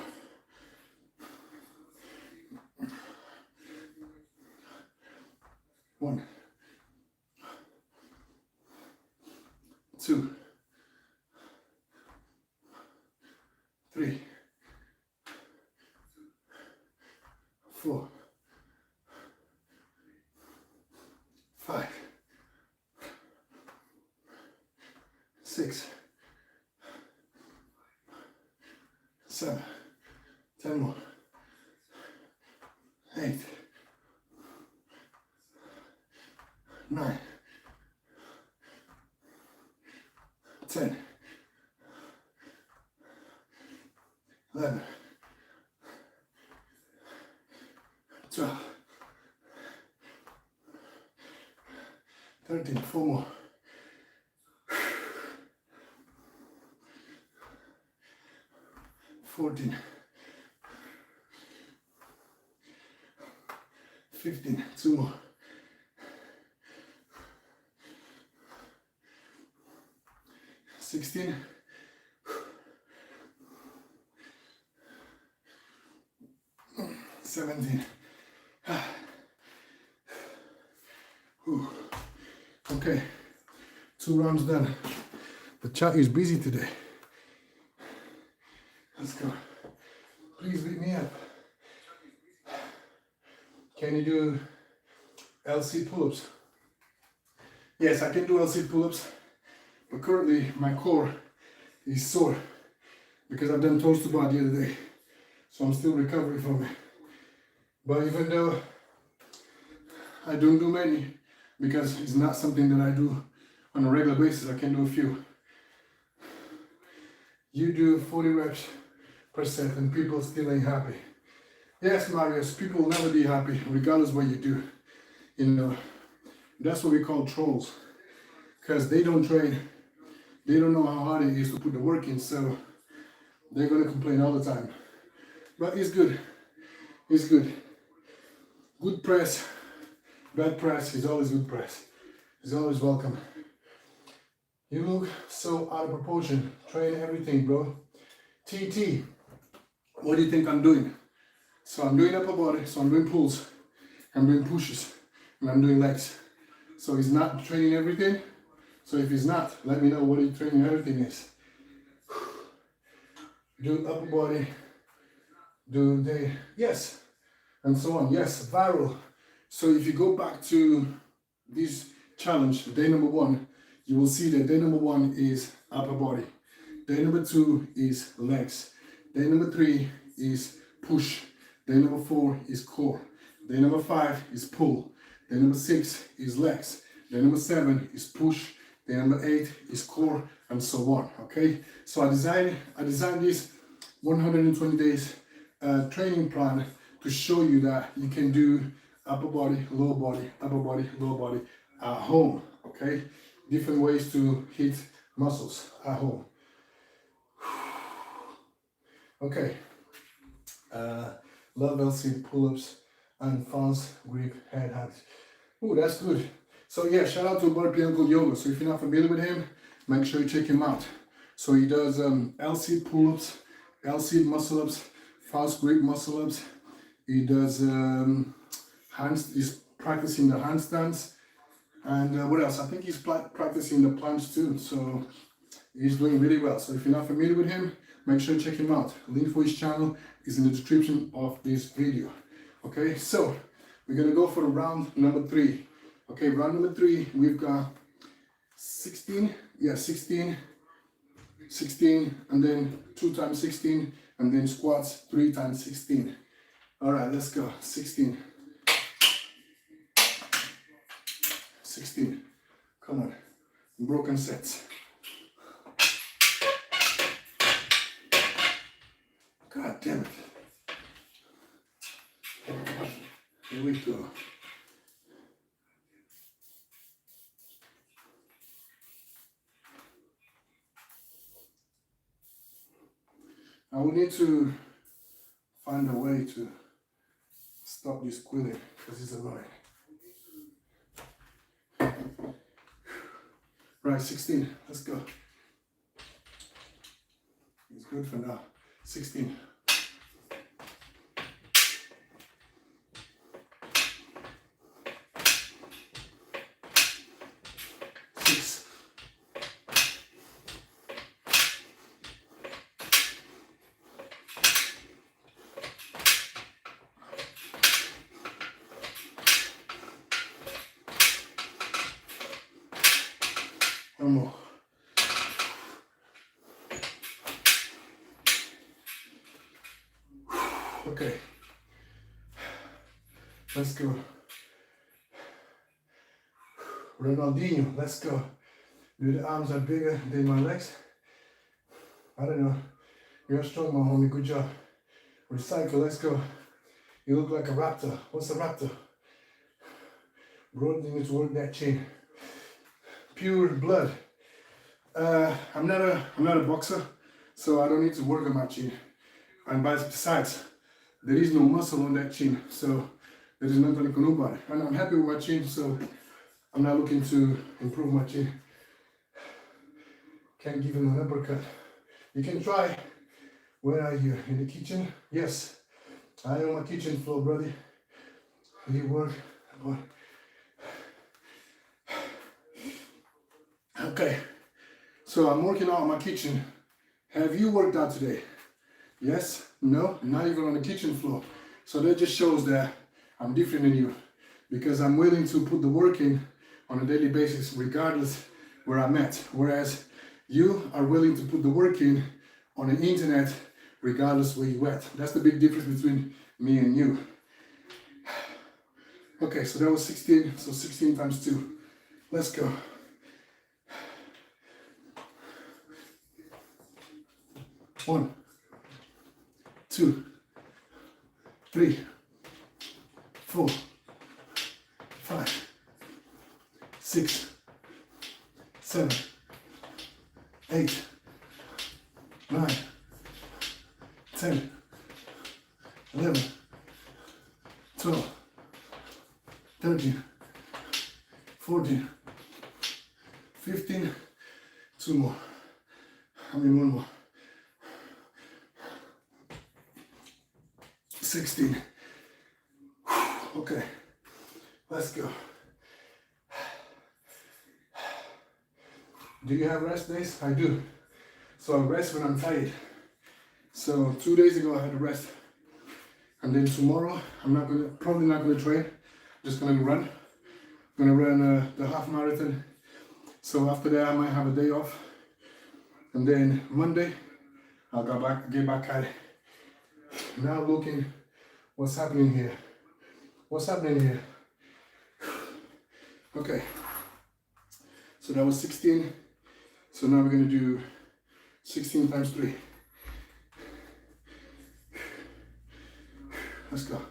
One, 2, 3, 4, 5, 6, 7, 10 more, 8, 9, 10, 11, 12, 13, 4 more, 14, 15, 2 more, 16, 17. Okay, 2 rounds done. The chat is busy today. Let's go. Please beat me up. Can you do LC pull-ups? Yes, I can do LC pull-ups, but currently my core is sore because I've done toes to bar the other day, so I'm still recovering from it. But even though I don't do many, because it's not something that I do on a regular basis, I can do a few. You do 40 reps per set and people still ain't happy. Yes, Marius, people will never be happy regardless what you do. You know, that's what we call trolls, because they don't train, they don't know how hard it is to put the work in, so they're gonna complain all the time. But it's good, it's good. Good press, bad press is always good press. It's always welcome. You look so out of proportion. Train everything, bro. TT, what do you think I'm doing? So I'm doing upper body, so I'm doing pulls, I'm doing pushes, and I'm doing legs. So he's not training everything. So if he's not, let me know what he training everything is. Do upper body, do the, yes, and so on. Yes, viral. So if you go back to this challenge, day number 1, you will see that day number 1 is upper body. Day number 2 is legs. Day number 3 is push. Day number 4 is core. Day number 5 is pull. Day number 6 is legs. Day number 7 is push. Day number 8 is core, and so on. Okay. So I designed this 120 days training plan to show you that you can do upper body, lower body, upper body, lower body at home. Okay. Different ways to hit muscles at home. Okay. Love LC pull-ups and fast grip head hacks. Oh, that's good. So yeah, shout out to Burpee Uncle Yoga. So if you're not familiar with him, make sure you check him out. So he does LC pull-ups, LC muscle-ups, fast grip muscle-ups. He does he's practicing the handstands. And what else? I think he's practicing the planche too. So he's doing really well. So if you're not familiar with him, make sure you check him out. Link for his channel is in the description of this video. Okay, so we're gonna go for round number 3. Okay, round number 3, we've got 16, and then 2 times 16, and then squats 3 times 16. All right, let's go. 16. 16. Come on. Broken sets. God damn it. Here we go. I will need to find a way to stop this quilling because it's annoying. Right, 16. Let's go. It's good for now. 16. 6. 1 more. Okay. Let's go. Ronaldinho, let's go. Do the arms are bigger than my legs? I don't know. You're strong, my homie. Good job. Recycle, let's go. You look like a raptor. What's a raptor? Bro, you need to work that chin. Pure blood. I'm not a boxer, so I don't need to work on my chin. And besides, there is no muscle on that chin, so there is nothing I can do about it. And I'm happy with my chin, so I'm not looking to improve my chin. Can't give him an uppercut. You can try. Where are you? In the kitchen? Yes. I am on my kitchen floor, brother. You work. Okay. So I'm working out on my kitchen. Have you worked out today? Yes? No? Not even on the kitchen floor. So that just shows that I'm different than you, because I'm willing to put the work in on a daily basis regardless where I'm at. Whereas you are willing to put the work in on the internet regardless where you're at. That's the big difference between me and you. Okay, so that was 16. So 16 times 2. Let's go. One, 2, 3, 4, 5, 6, 7, 8, 9, 10, 11, 12, 13, 14, 15, 2 more. One more. 16. Okay, let's go. Do you have rest days? I do. So I rest when I'm tired. So 2 days ago I had a rest. And then tomorrow probably not gonna train. Just gonna run. I'm gonna run the half marathon. So after that I might have a day off. And then Monday I'll get back at it. Now looking what's happening here. What's happening here? Okay. So that was 16. So now we're gonna do 16 times 3. Let's go.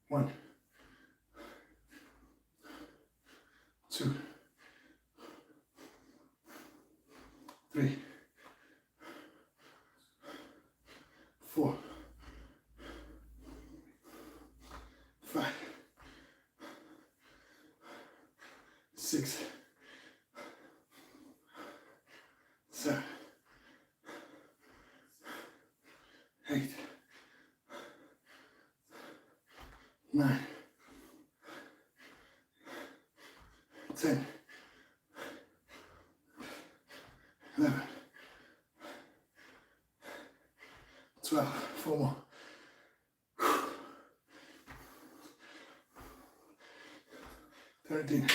1, 2, 3, 4, 5, 6, 7, 8, 9, 10, 11, 12, 4 more. 13,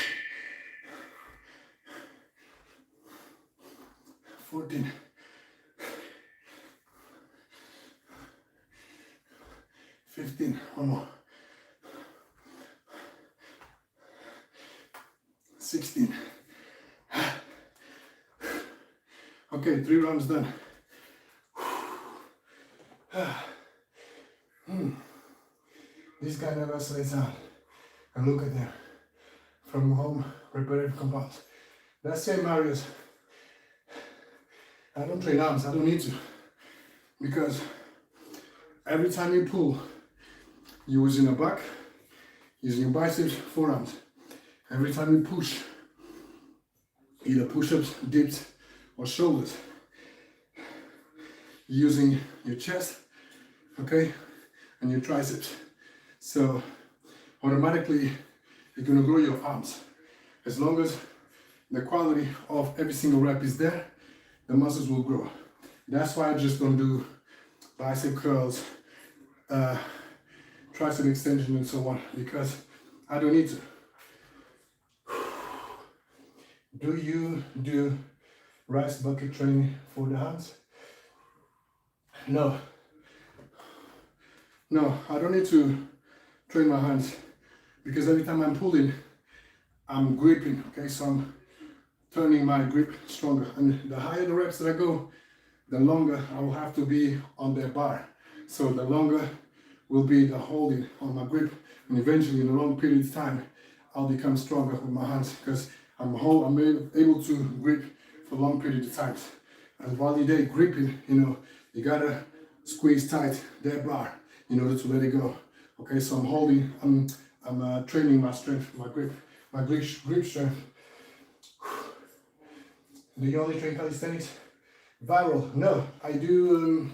14, 15, one more, 16. Okay, 3 rounds done. This guy never slays out. And look at them. From home, prepared compounds. That's St. Marius. I don't train arms, I don't need to. Because every time you pull, you're using your back, using your biceps, forearms. Every time you push, either push-ups, dips, or shoulders, you're using your chest, okay, and your triceps. So automatically, you're gonna grow your arms. As long as the quality of every single rep is there, the muscles will grow. That's why I just don't do bicep curls, tricep extension and so on, because I don't need to. Do you do rice bucket training for the hands? No. No, I don't need to train my hands because every time I'm pulling, I'm gripping, okay? So I'm turning my grip stronger. And the higher the reps that I go, the longer I will have to be on the bar. So the longer will be the holding on my grip, and eventually in a long period of time, I'll become stronger with my hands because I'm able to grip for long period of times. And while you're there gripping, you know, you gotta squeeze tight that bar in order to let it go. Okay, so I'm holding, I'm training my strength, my grip strength. Do you only train calisthenics? Viral? No, I do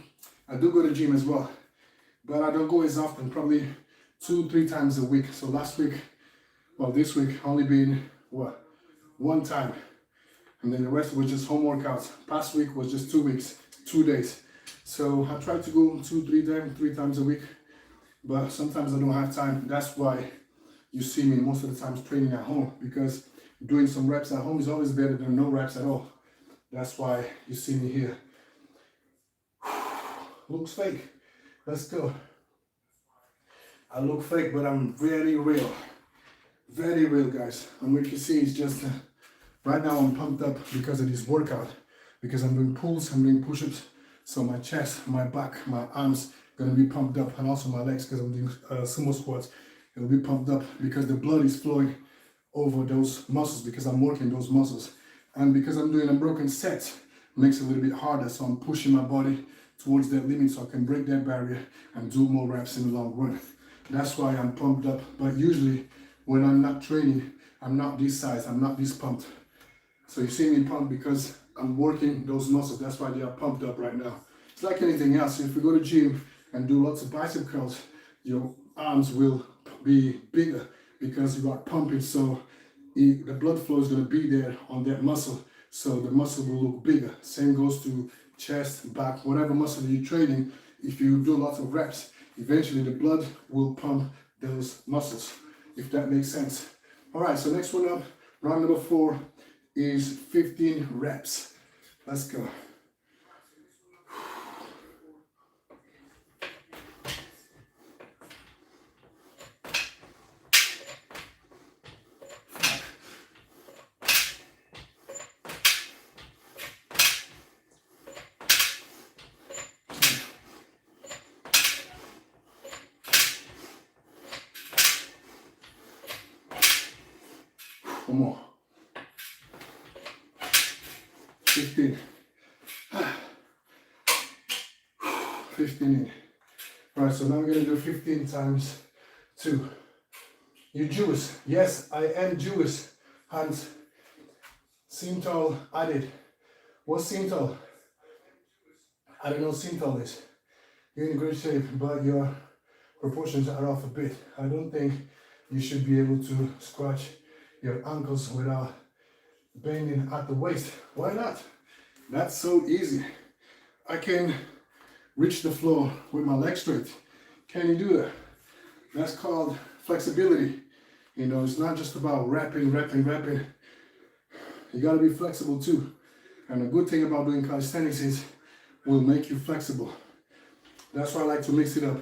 go to the gym as well, but I don't go as often, probably 2-3 times a week. So last week, well, this week only been what, 1 time, and then the rest was just home workouts. Past week was just 2 weeks, 2 days. So I try to go 2-3 times a week, but sometimes I don't have time. That's why you see me most of the times training at home, because doing some reps at home is always better than no reps at all. That's why you see me here. Looks fake. Let's go. I look fake, but I'm very real. Very real, guys. And what you see is just, right now I'm pumped up because of this workout. Because I'm doing pulls, I'm doing push-ups. So my chest, my back, my arms gonna be pumped up. And also my legs, because I'm doing sumo squats. It'll be pumped up because the blood is flowing over those muscles, because I'm working those muscles. And because I'm doing unbroken sets, makes it a little bit harder. So I'm pushing my body towards that limit so I can break that barrier and do more reps in the long run. That's why I'm pumped up. But usually when I'm not training, I'm not this size, I'm not this pumped. So you see me pumped because I'm working those muscles. That's why they are pumped up right now. It's like anything else. If you go to the gym and do lots of bicep curls, your arms will be bigger because you are pumping. So the blood flow is going to be there on that muscle, so the muscle will look bigger. Same goes to chest, back, whatever muscle you're training. If you do lots of reps, eventually the blood will pump those muscles, if that makes sense. All right, so next one up, round number 4 is 15 reps. Let's go. One more. 15. 15 in. All right, so now we're gonna do 15 times 2. You Jewish? Yes, I am Jewish. Hands. Simtol added. What's Simtol? I don't know what Simtol is. You're in great shape, but your proportions are off a bit. I don't think you should be able to squash your ankles without bending at the waist. Why not? That's so easy. I can reach the floor with my legs straight. Can you do that? That's called flexibility. You know, it's not just about wrapping. You gotta be flexible too. And the good thing about doing calisthenics is it will make you flexible. That's why I like to mix it up.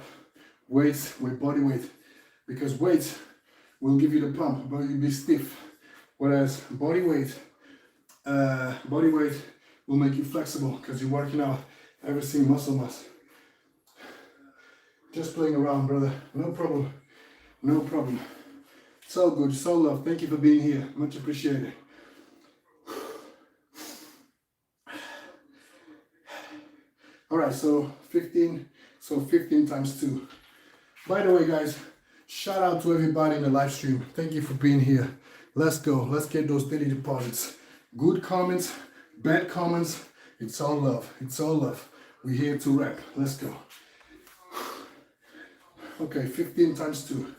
Weights with body weight. Because weights will give you the pump, but you'll be stiff. Whereas body weight will make you flexible because you're working out everything muscle mass. Just playing around, brother. No problem. No problem. So good, so love. Thank you for being here. Much appreciated. All right, so 15 times 2. By the way, guys, shout out to everybody in the live stream. Thank you for being here. Let's go. Let's get those daily deposits. Good comments, bad comments. It's all love. It's all love. We're here to rap. Let's go. Okay, 15 times 2.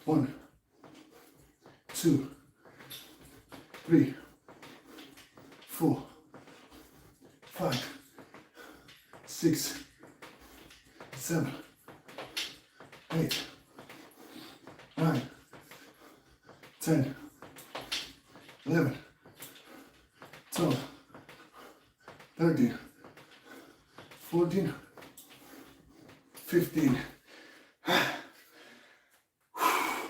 1, 2, 3, 4, 5, 6, 7, 8, 9, 10, 11, 12, 13, 14, 15.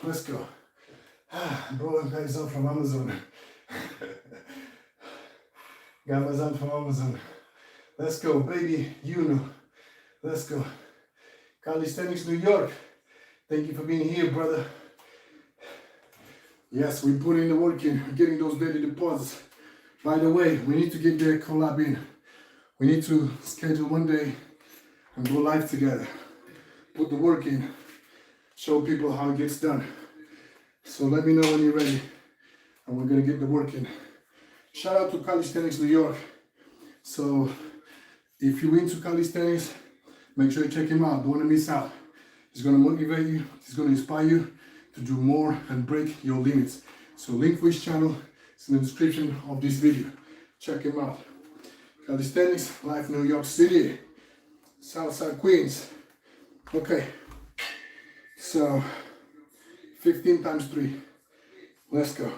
Let's go. Bro, guys up from Amazon. Got Amazon from Amazon. Let's go, baby. You know. Let's go. Calisthenics New York. Thank you for being here, brother. Yes, we put in the work in, getting those daily deposits. By the way, we need to get the collab in. We need to schedule one day and go live together. Put the work in. Show people how it gets done. So let me know when you're ready. And we're gonna get the work in. Shout out to Calisthenics New York. So if you're into calisthenics, make sure you check him out. Don't wanna miss out. He's gonna motivate you. He's gonna inspire you to do more and break your limits. So link for his channel is in the description of this video. Check him out. Calisthenics, Life New York City, Southside Queens. Okay, so 15 times 3. Let's go.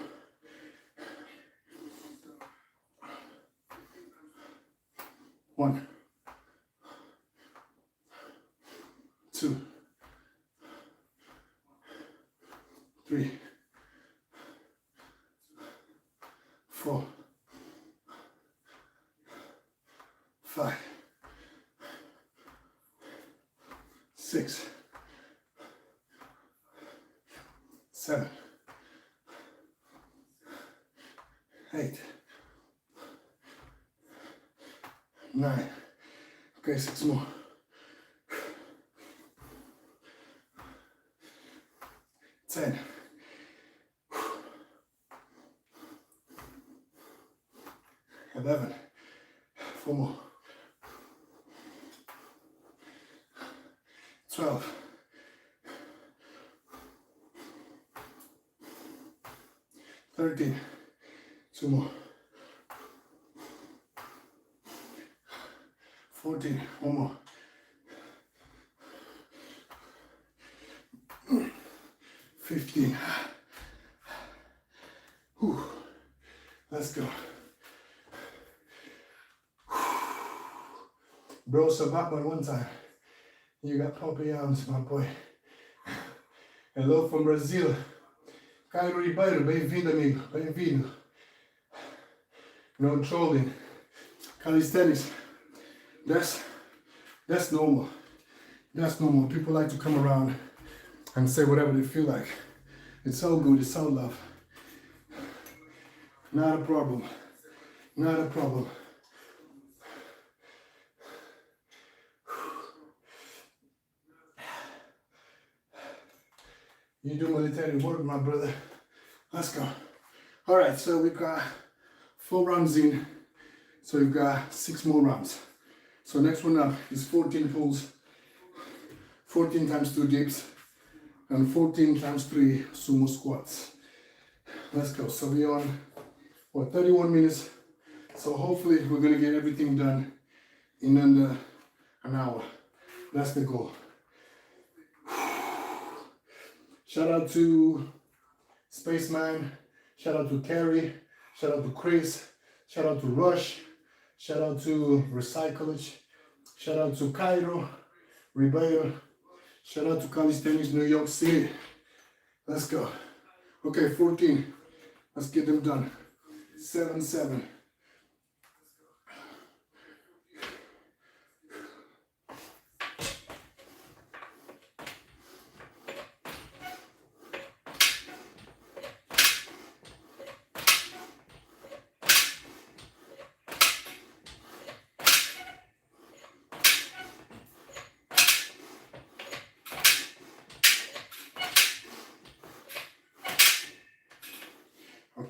1, 2, 3, 4, 5, 6, 7, 8, 9. Okay, 6 more. 10. 11. 4 more. 12. 13. 2 more. 14. 1 more. 15. Whew. Let's go. Bro, so back by one time. You got pumpy arms, my boy. Hello from Brazil. Cairo Ribeiro, bem-vindo, amigo. Bem-vindo. No trolling. Calisthenics. That's normal. That's normal. People like to come around and say whatever they feel like. It's all good. It's all love. Not a problem. Not a problem. You do military work, my brother. Let's go. All right, so we've got 4 rounds in. So we've got 6 more rounds. So next one up is 14 pulls, 14 times 2 dips, and 14 times 3 sumo squats. Let's go. So we're on, what, 31 minutes. So hopefully we're gonna get everything done in under an hour. That's the goal. Shout out to Spaceman. Shout out to Carrie. Shout out to Chris. Shout out to Rush. Shout out to Recyclage. Shout out to Cairo, Ribeiro. Shout out to Calisthenics, New York City. Let's go. Okay, 14. Let's get them done. 7, 7.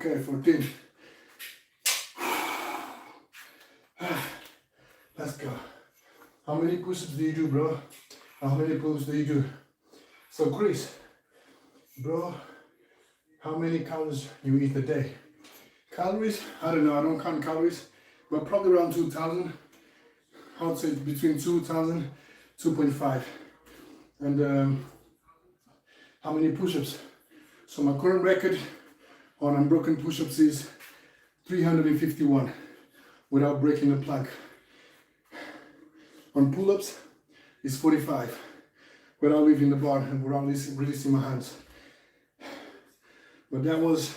Okay, 14. Let's go. How many push-ups do you do, bro? How many pull-ups do you do? So, Chris, bro, how many calories you eat a day? Calories? I don't know. I don't count calories, but probably around 2,000. I would say between 2,000, 2.5. And how many push-ups? So my current record on unbroken push-ups is 351 without breaking the plank. On pull-ups is 45 without leaving the bar and without releasing my hands. But that was,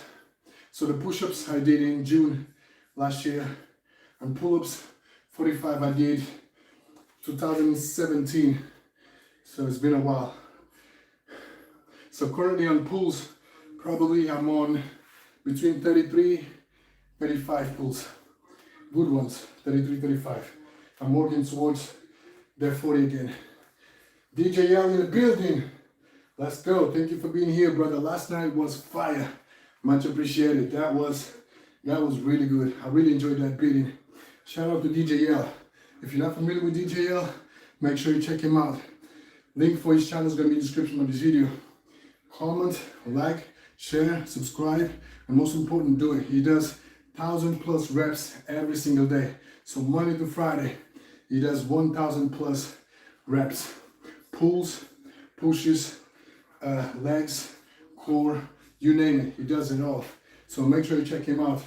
so the push-ups I did in June last year, and pull-ups 45 I did 2017, so it's been a while. So currently on pulls, probably I'm on between 33, 35 pulls. Good ones, 33, 35. I'm working towards the 40 again. DJ L in the building. Let's go. Thank you for being here, brother. Last night was fire. Much appreciated. That was really good. I really enjoyed that beating. Shout out to DJ L. If you're not familiar with DJ L, make sure you check him out. Link for his channel is going to be in the description of this video. Comment, like, share, subscribe, and most important, do it. He does 1,000+ reps every single day. So Monday to Friday, he does 1,000+ reps. Pulls, pushes, legs, core, you name it. He does it all. So make sure you check him out.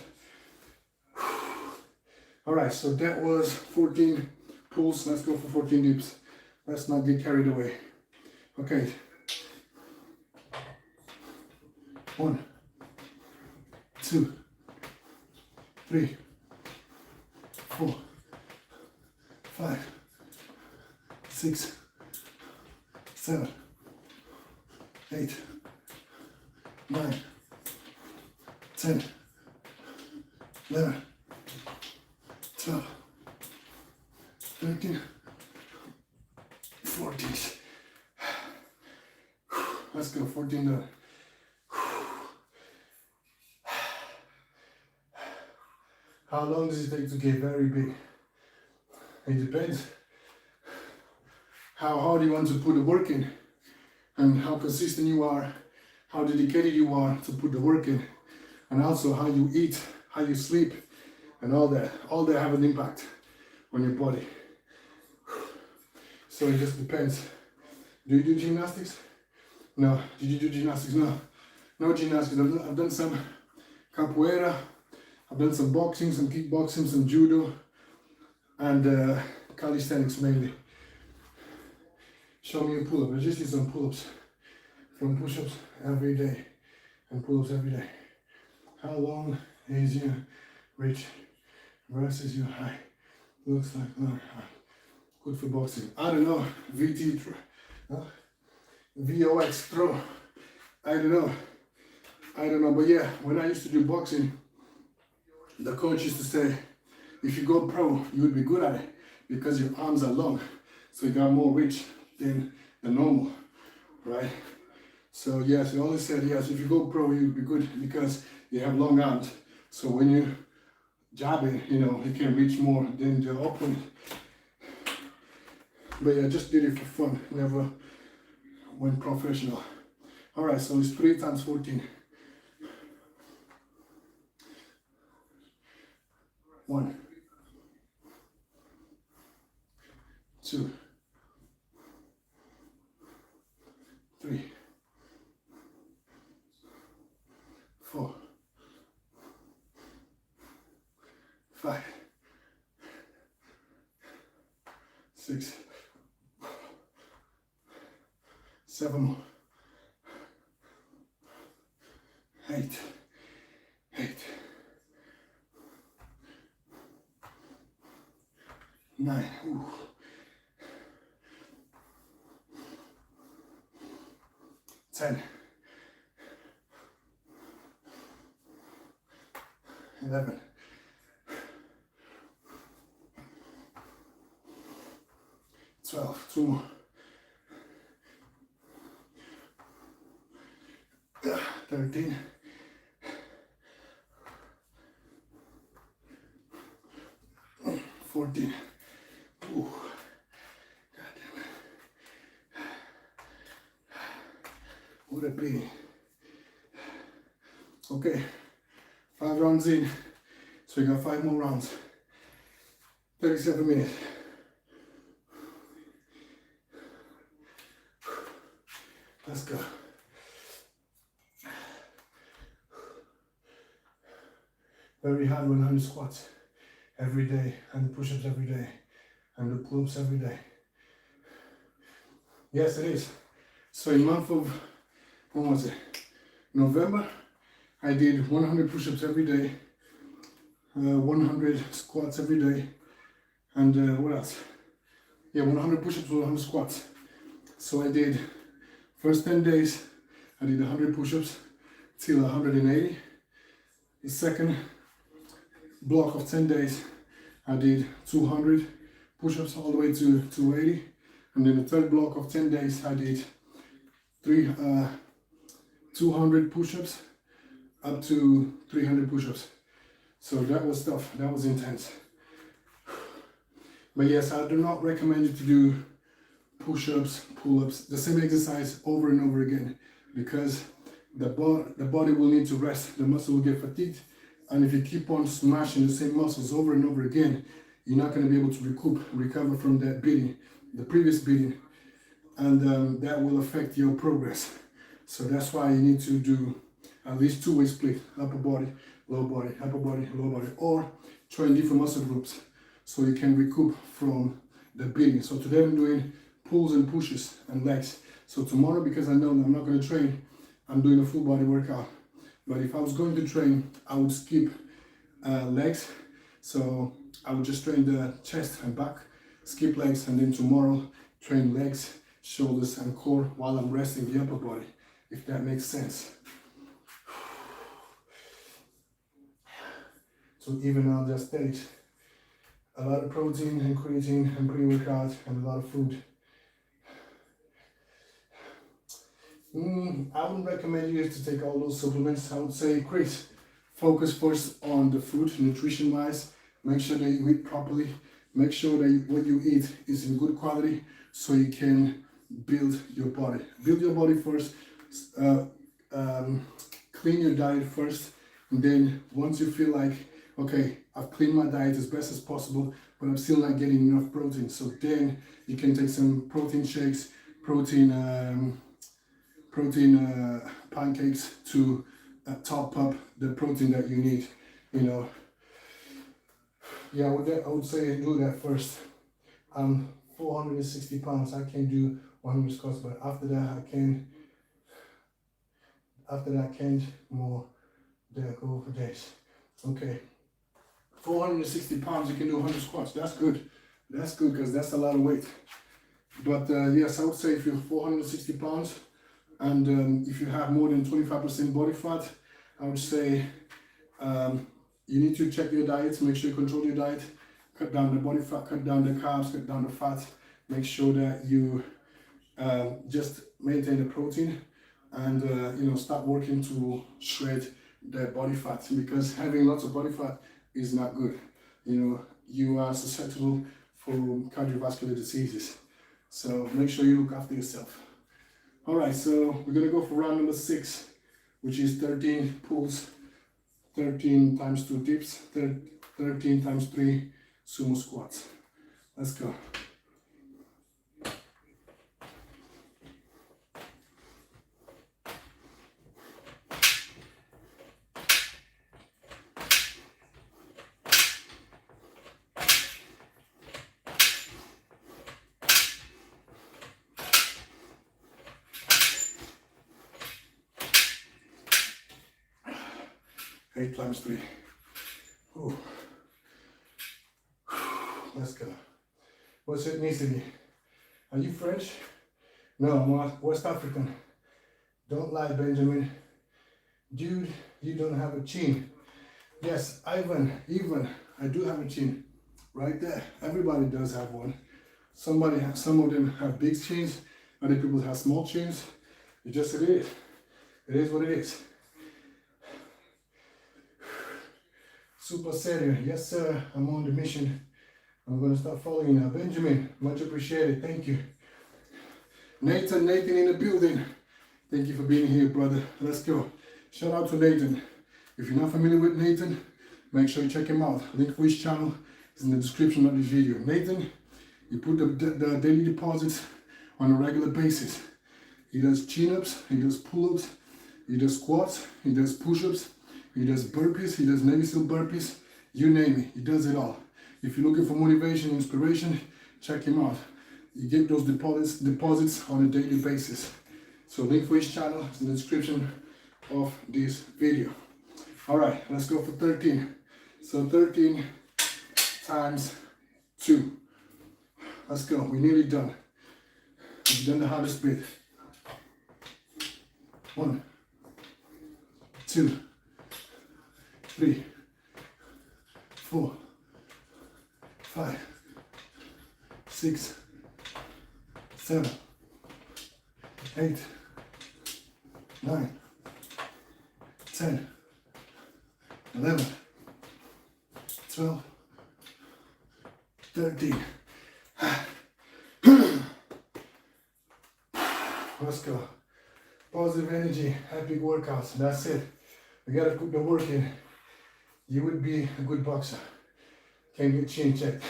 All right, so that was 14 pulls. Let's go for 14 dips. Let's not get carried away. Okay. 1, 2, 3, 4, 5, 6, 7, 8, 9, 10, 11, 12, 13, 14. Let's go, 14 done. How long does it take to get very big? It depends how hard you want to put the work in and how consistent you are, how dedicated you are to put the work in, and also how you eat, how you sleep, and all that. All that have an impact on your body. So it just depends. Do you do gymnastics? No. Did you do gymnastics? No. No gymnastics. I've done some capoeira. I've done some boxing, some kickboxing, some judo, and calisthenics mainly. Show me a pull-up. I just did some pull-ups. From push-ups every day and pull-ups every day. How long is your reach versus your height? Looks like long height. Good for boxing. I don't know. VT, VOX throw. I don't know. But yeah, when I used to do boxing, the coach used to say, if you go pro, you would be good at it because your arms are long. So you got more reach than the normal, right? So yes, he always said, yes, if you go pro, you'd be good because you have long arms. So when you jabbing, you can reach more than the opponent. But yeah, I just did it for fun, never went professional. All right, so it's 3 times 14. 1, 2, 3, 4, 5, 6, 7 more. 8, 9, ooh. 10, 11, 12, 2 more. 13, 14. Ooh. God damn it. What a pain. Okay, 5 rounds in, so we got 5 more rounds. 37 minutes. Let's go. Very hard 100 squats every day, and push-ups every day, and the pull-ups every day. Yes, it is. So in month of, when was it? November, I did 100 push-ups every day, 100 squats every day, and what else? Yeah, 100 push-ups, 100 squats. So I did, first 10 days, I did 100 push-ups till 180. The second block of 10 days, I did 200 push-ups all the way to 280. And then the third block of 10 days, I did 200 push-ups up to 300 push-ups. So that was tough, that was intense. But yes, I do not recommend you to do push-ups, pull-ups, the same exercise over and over again, because the body will need to rest, the muscle will get fatigued, and if you keep on smashing the same muscles over and over again, you're not going to be able to recover from that beating, the previous beating, and that will affect your progress. So that's why you need to do at least 2-way split, upper body, lower body, upper body, lower body, or train different muscle groups so you can recoup from the beating. So today I'm doing pulls and pushes and legs. So tomorrow, because I know I'm not going to train, I'm doing a full body workout. But if I was going to train, I would skip legs. So I would just train the chest and back, skip legs, and then tomorrow train legs, shoulders, and core while I'm resting the upper body, if that makes sense. So even out the aesthetics, a lot of protein and creatine and pre-workout and a lot of food. I wouldn't recommend you to take all those supplements. I would say, Chris, focus first on the food, nutrition-wise. Make sure that you eat properly. Make sure that what you eat is in good quality so you can build your body. Build your body first. Clean your diet first. And then once you feel like, okay, I've cleaned my diet as best as possible, but I'm still not getting enough protein. So then you can take some protein shakes, protein pancakes to top up the protein that you need, you know. Yeah, I would say do that first. I'm 460 pounds. I can do 100 squats, but after that I can. After that I can't more. There, go for days. Okay. 460 pounds, you can do 100 squats. That's good. That's good because that's a lot of weight. But yes, I would say if you're 460 pounds and if you have more than 25% body fat, I would say you need to check your diet, make sure you control your diet, cut down the body fat, cut down the carbs, cut down the fat, make sure that you just maintain the protein and you know, start working to shred the body fat, because having lots of body fat is not good. You know, you are susceptible for cardiovascular diseases. So make sure you look after yourself. All right, so we're gonna go for round number 6, which is 13 pulls, 13 times 2 dips, 13 times 3 sumo squats. Let's go. 8 times 3. Ooh. Let's go. What's ethnicity? Are you French? No, I'm West African. Don't lie, Benjamin. Dude, you don't have a chin. Yes, Ivan, I do have a chin. Right there. Everybody does have one. Some of them have big chins, other people have small chins. It is. It is what it is. Super serio. Yes, sir. I'm on the mission. I'm going to start following you now. Benjamin, much appreciated. Thank you. Nathan in the building. Thank you for being here, brother. Let's go. Shout out to Nathan. If you're not familiar with Nathan, make sure you check him out. Link for his channel is in the description of this video. Nathan, he put the daily deposits on a regular basis. He does chin-ups, he does pull-ups, he does squats, he does push-ups, he does burpees, he does Navy SEAL burpees, you name it, he does it all. If you're looking for motivation, inspiration, check him out. You get those deposits on a daily basis. So link for his channel is in the description of this video. All right, let's go for 13. So 13 times 2. Let's go, we're nearly done. We've done the hardest bit. 1, 2, 3, 4, 5, 6, 7, 8, 9, 10, 11, 12, 13. Let's go. Positive energy, epic workouts. That's it. We gotta put the work in. You would be a good boxer. Can't get chin checked.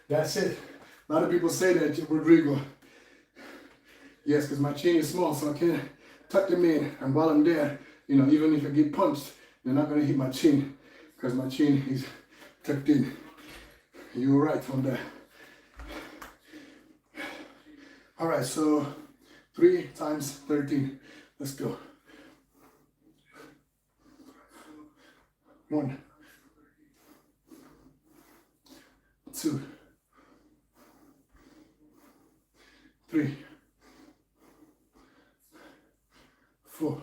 That's it. A lot of people say that, Rodrigo. Yes, because my chin is small, so I can't tuck them in. And while I'm there, you know, even if I get punched, they're not gonna hit my chin because my chin is tucked in. You're right on that. All right, so 3 times 13. Let's go. 1, 2, 3, 4,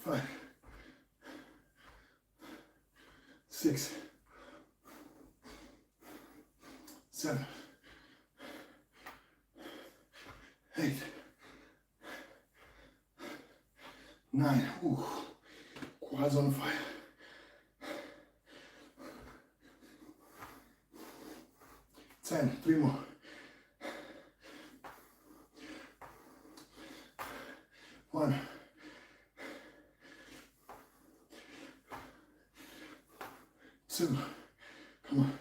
5, 6, 7, 8, 9. Ooh, quads on fire. 10. 3 more. 1. 2. Come on.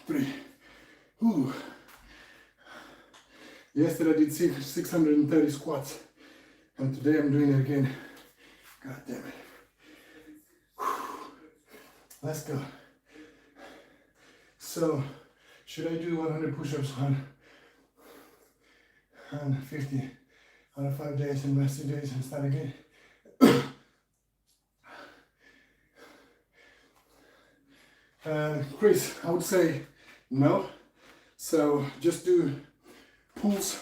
3. Ooh. Yesterday I did 630 squats, and today I'm doing it again. God damn it. Whew. Let's go. So, should I do 100 push-ups on 50 out of 5 days and rest 2 days and start again? Chris, I would say no. So just do pulls.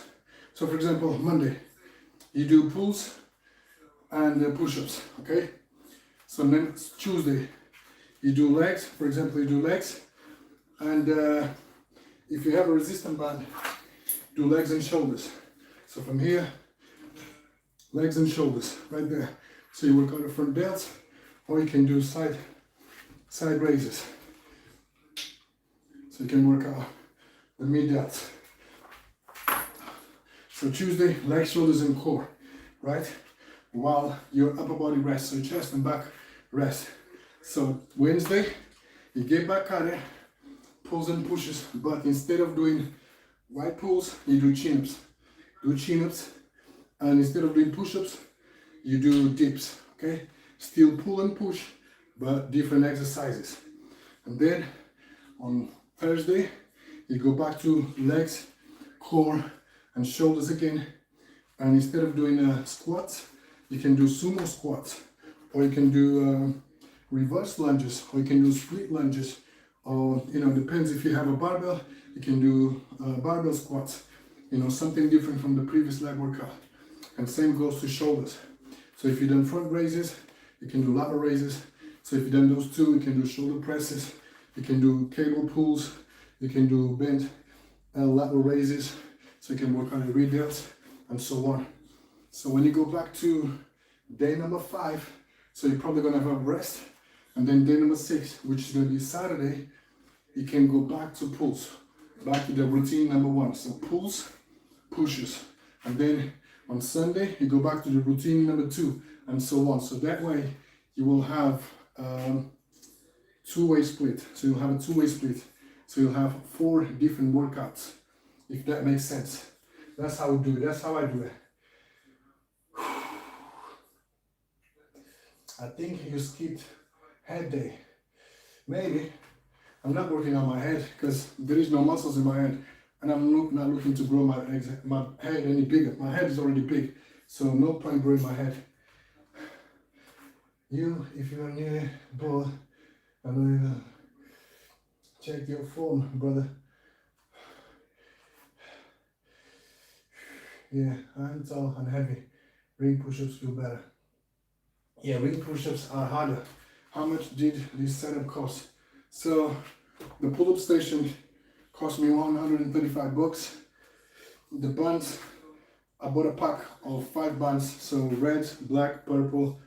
So for example, Monday, you do pulls and push-ups, okay? So then Tuesday, you do legs. For example, you do legs. And if you have a resistance band, do legs and shoulders. So from here, legs and shoulders, right there. So you work on the front delts, or you can do side raises. So you can work out the mid delts. So Tuesday, legs, shoulders, and core, right? While your upper body rests, so chest and back rest. So Wednesday, you get back at it, pulls and pushes, but instead of doing wide pulls, you do chin-ups. Do chin-ups, and instead of doing push-ups, you do dips, okay? Still pull and push, but different exercises. And then on Thursday, you go back to legs, core, and shoulders again. And instead of doing squats, you can do sumo squats, or you can do reverse lunges, or you can do split lunges, or depends. If you have a barbell, you can do barbell squats, something different from the previous leg workout. And same goes to shoulders. So if you've done front raises, you can do lateral raises. So if you've done those two, you can do shoulder presses, you can do cable pulls, you can do bent lateral raises, so you can work on the rear delts and so on. So when you go back to day number 5, so you're probably gonna have a rest, and then day number 6, which is gonna be Saturday, you can go back to pulls, back to the routine number 1. So pulls, pushes, and then on Sunday you go back to the routine number 2, and so on. So that way you will have two-way split. So you'll have a two-way split. So you'll have 4 different workouts, if that makes sense. That's how we do it. That's how I do it. I think you skipped head day. Maybe. I'm not working on my head because there is no muscles in my head, and I'm not looking to grow my head any bigger. My head is already big, so no point growing my head. If you're near board, I know you check your phone, brother. Yeah, I'm tall and heavy. Ring push-ups feel better. Yeah, ring push-ups are harder. How much did this setup cost? So the pull-up station cost me $135. The bands, I bought a pack of 5 bands. So red, black, purple,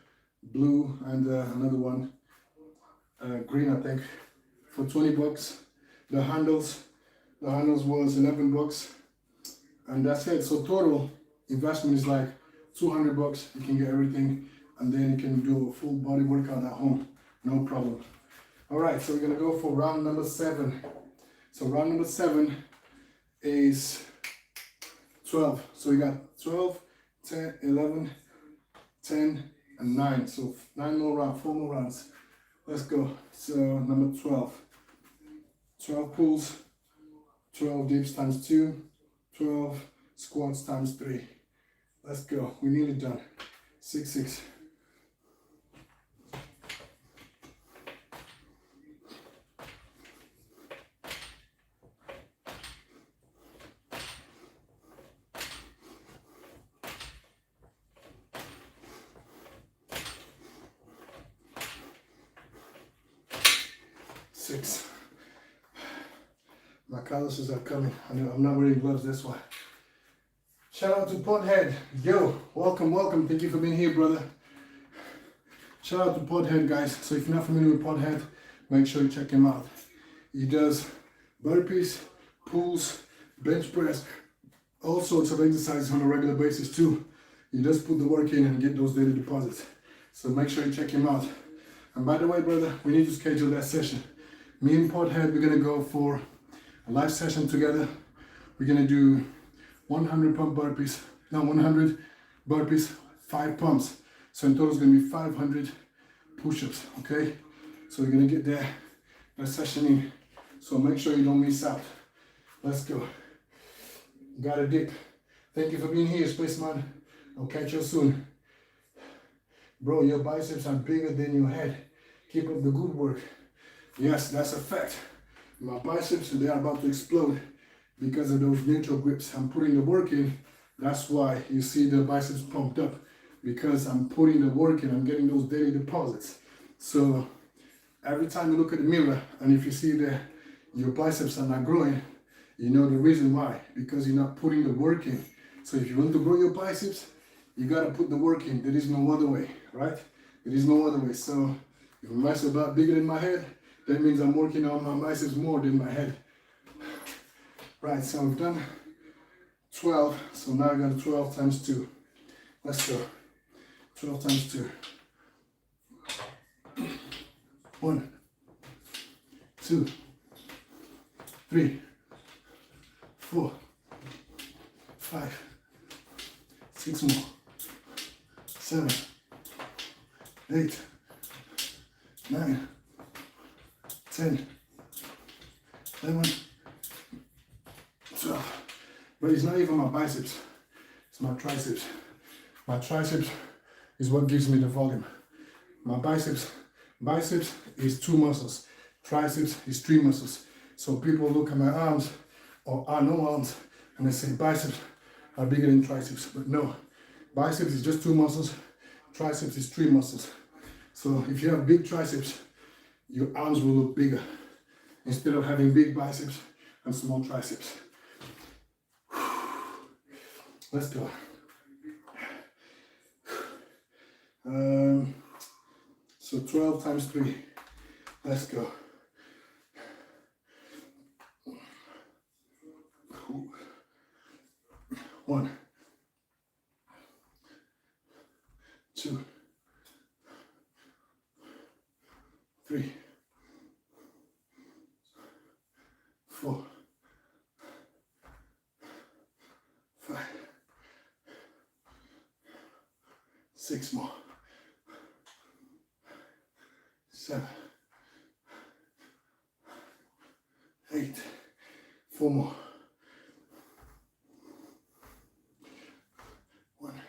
blue, and another one, green, I think, for $20. The handles was $11, and that's it. So total investment is like $200. You can get everything, and then you can do a full body workout at home, no problem. All right, so we're gonna go for round number 7. So round number 7 is 12. So we got 12, 10, 11, 10, and 9. So 9 more rounds, 4 more rounds. Let's go. So number 12. 12 pulls, 12 dips times 2, 12 squats times 3. Let's go. We're nearly done. 6, 6. My calluses are coming. I'm not wearing gloves, that's why. Shout out to Pothead. Yo, welcome. Thank you for being here, brother. Shout out to Pothead, guys. So if you're not familiar with Pothead, make sure you check him out. He does burpees, pulls, bench press, all sorts of exercises on a regular basis too. He does put the work in and get those daily deposits. So make sure you check him out. And by the way, brother, we need to schedule that session. Me and Pothead, we're gonna go for a live session together. We're gonna do 100 burpees, 5 pumps. So in total it's gonna be 500 push-ups, okay? So we're gonna get that session in. So make sure you don't miss out. Let's go. Got a dip. Thank you for being here, Spaceman. I'll catch you soon. Bro, your biceps are bigger than your head. Keep up the good work. Yes, that's a fact. My biceps, they are about to explode because of those neutral grips. I'm putting the work in. That's why you see the biceps pumped up, because I'm putting the work in. I'm getting those daily deposits. So every time you look at the mirror and if you see that your biceps are not growing, you know the reason why, because you're not putting the work in. So if you want to grow your biceps, you gotta put the work in. There is no other way, right? There is no other way. So if my biceps are bigger than my head, that means I'm working on my biceps more than my head. Right, so we've done 12, so now I got 12 times 2. Let's go. 12 times 2. 1, 2, 3, 4, 5, 6 more, 7, 8, 9, 10, 11, 12. But it's not even my biceps, it's my triceps. My triceps is what gives me the volume. My biceps is 2 muscles, triceps is 3 muscles. So people look at my arms or no arms and they say biceps are bigger than triceps, but no, biceps is just 2 muscles, triceps is 3 muscles. So if you have big triceps, your arms will look bigger instead of having big biceps and small triceps. Let's go. So 12 times 3. Let's go. 1, 2, 3, 4, 5, 6 more. 7, 8, 4 more. 1,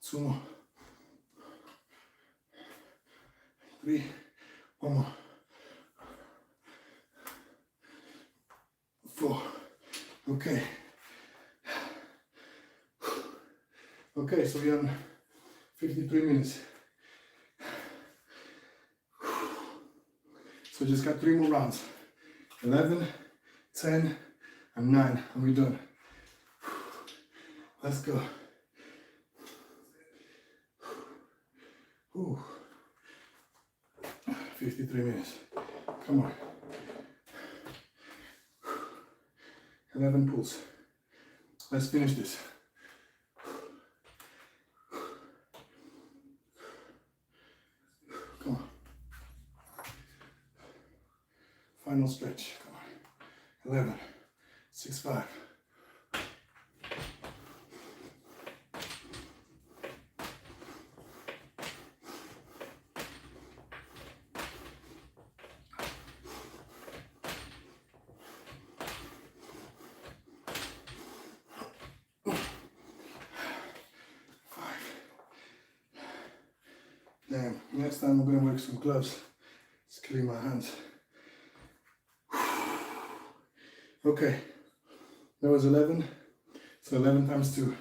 2 more. 3, 1 more. 4. Okay. Okay, so we're on 53 minutes. So just got 3 more rounds. 11, 10, and 9, and we're done. Let's go. Ooh. 53 minutes. Come on. 11 pulls. Let's finish this. Come on. Final stretch. Come on. 11, 6, 5. Damn, next time I'm gonna work some gloves. Just clean my hands. Okay, that was 11. So 11 times 2.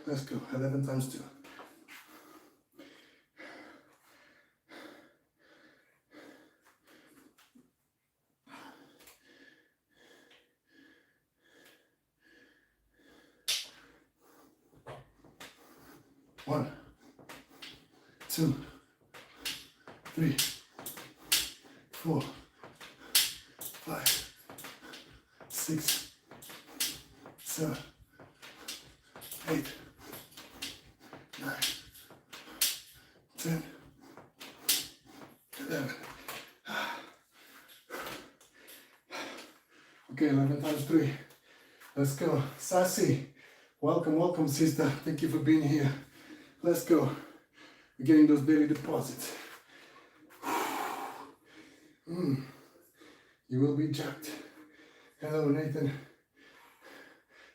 Let's go, 11 times 2. One, 2, 3, 4, 5, 6, 7, 8, 9, 10, 11. Okay, 11 times 3. Let's go. Sassy, welcome, sister. Thank you for being here. Let's go. We're getting those daily deposits. You will be jacked. Hello, Nathan.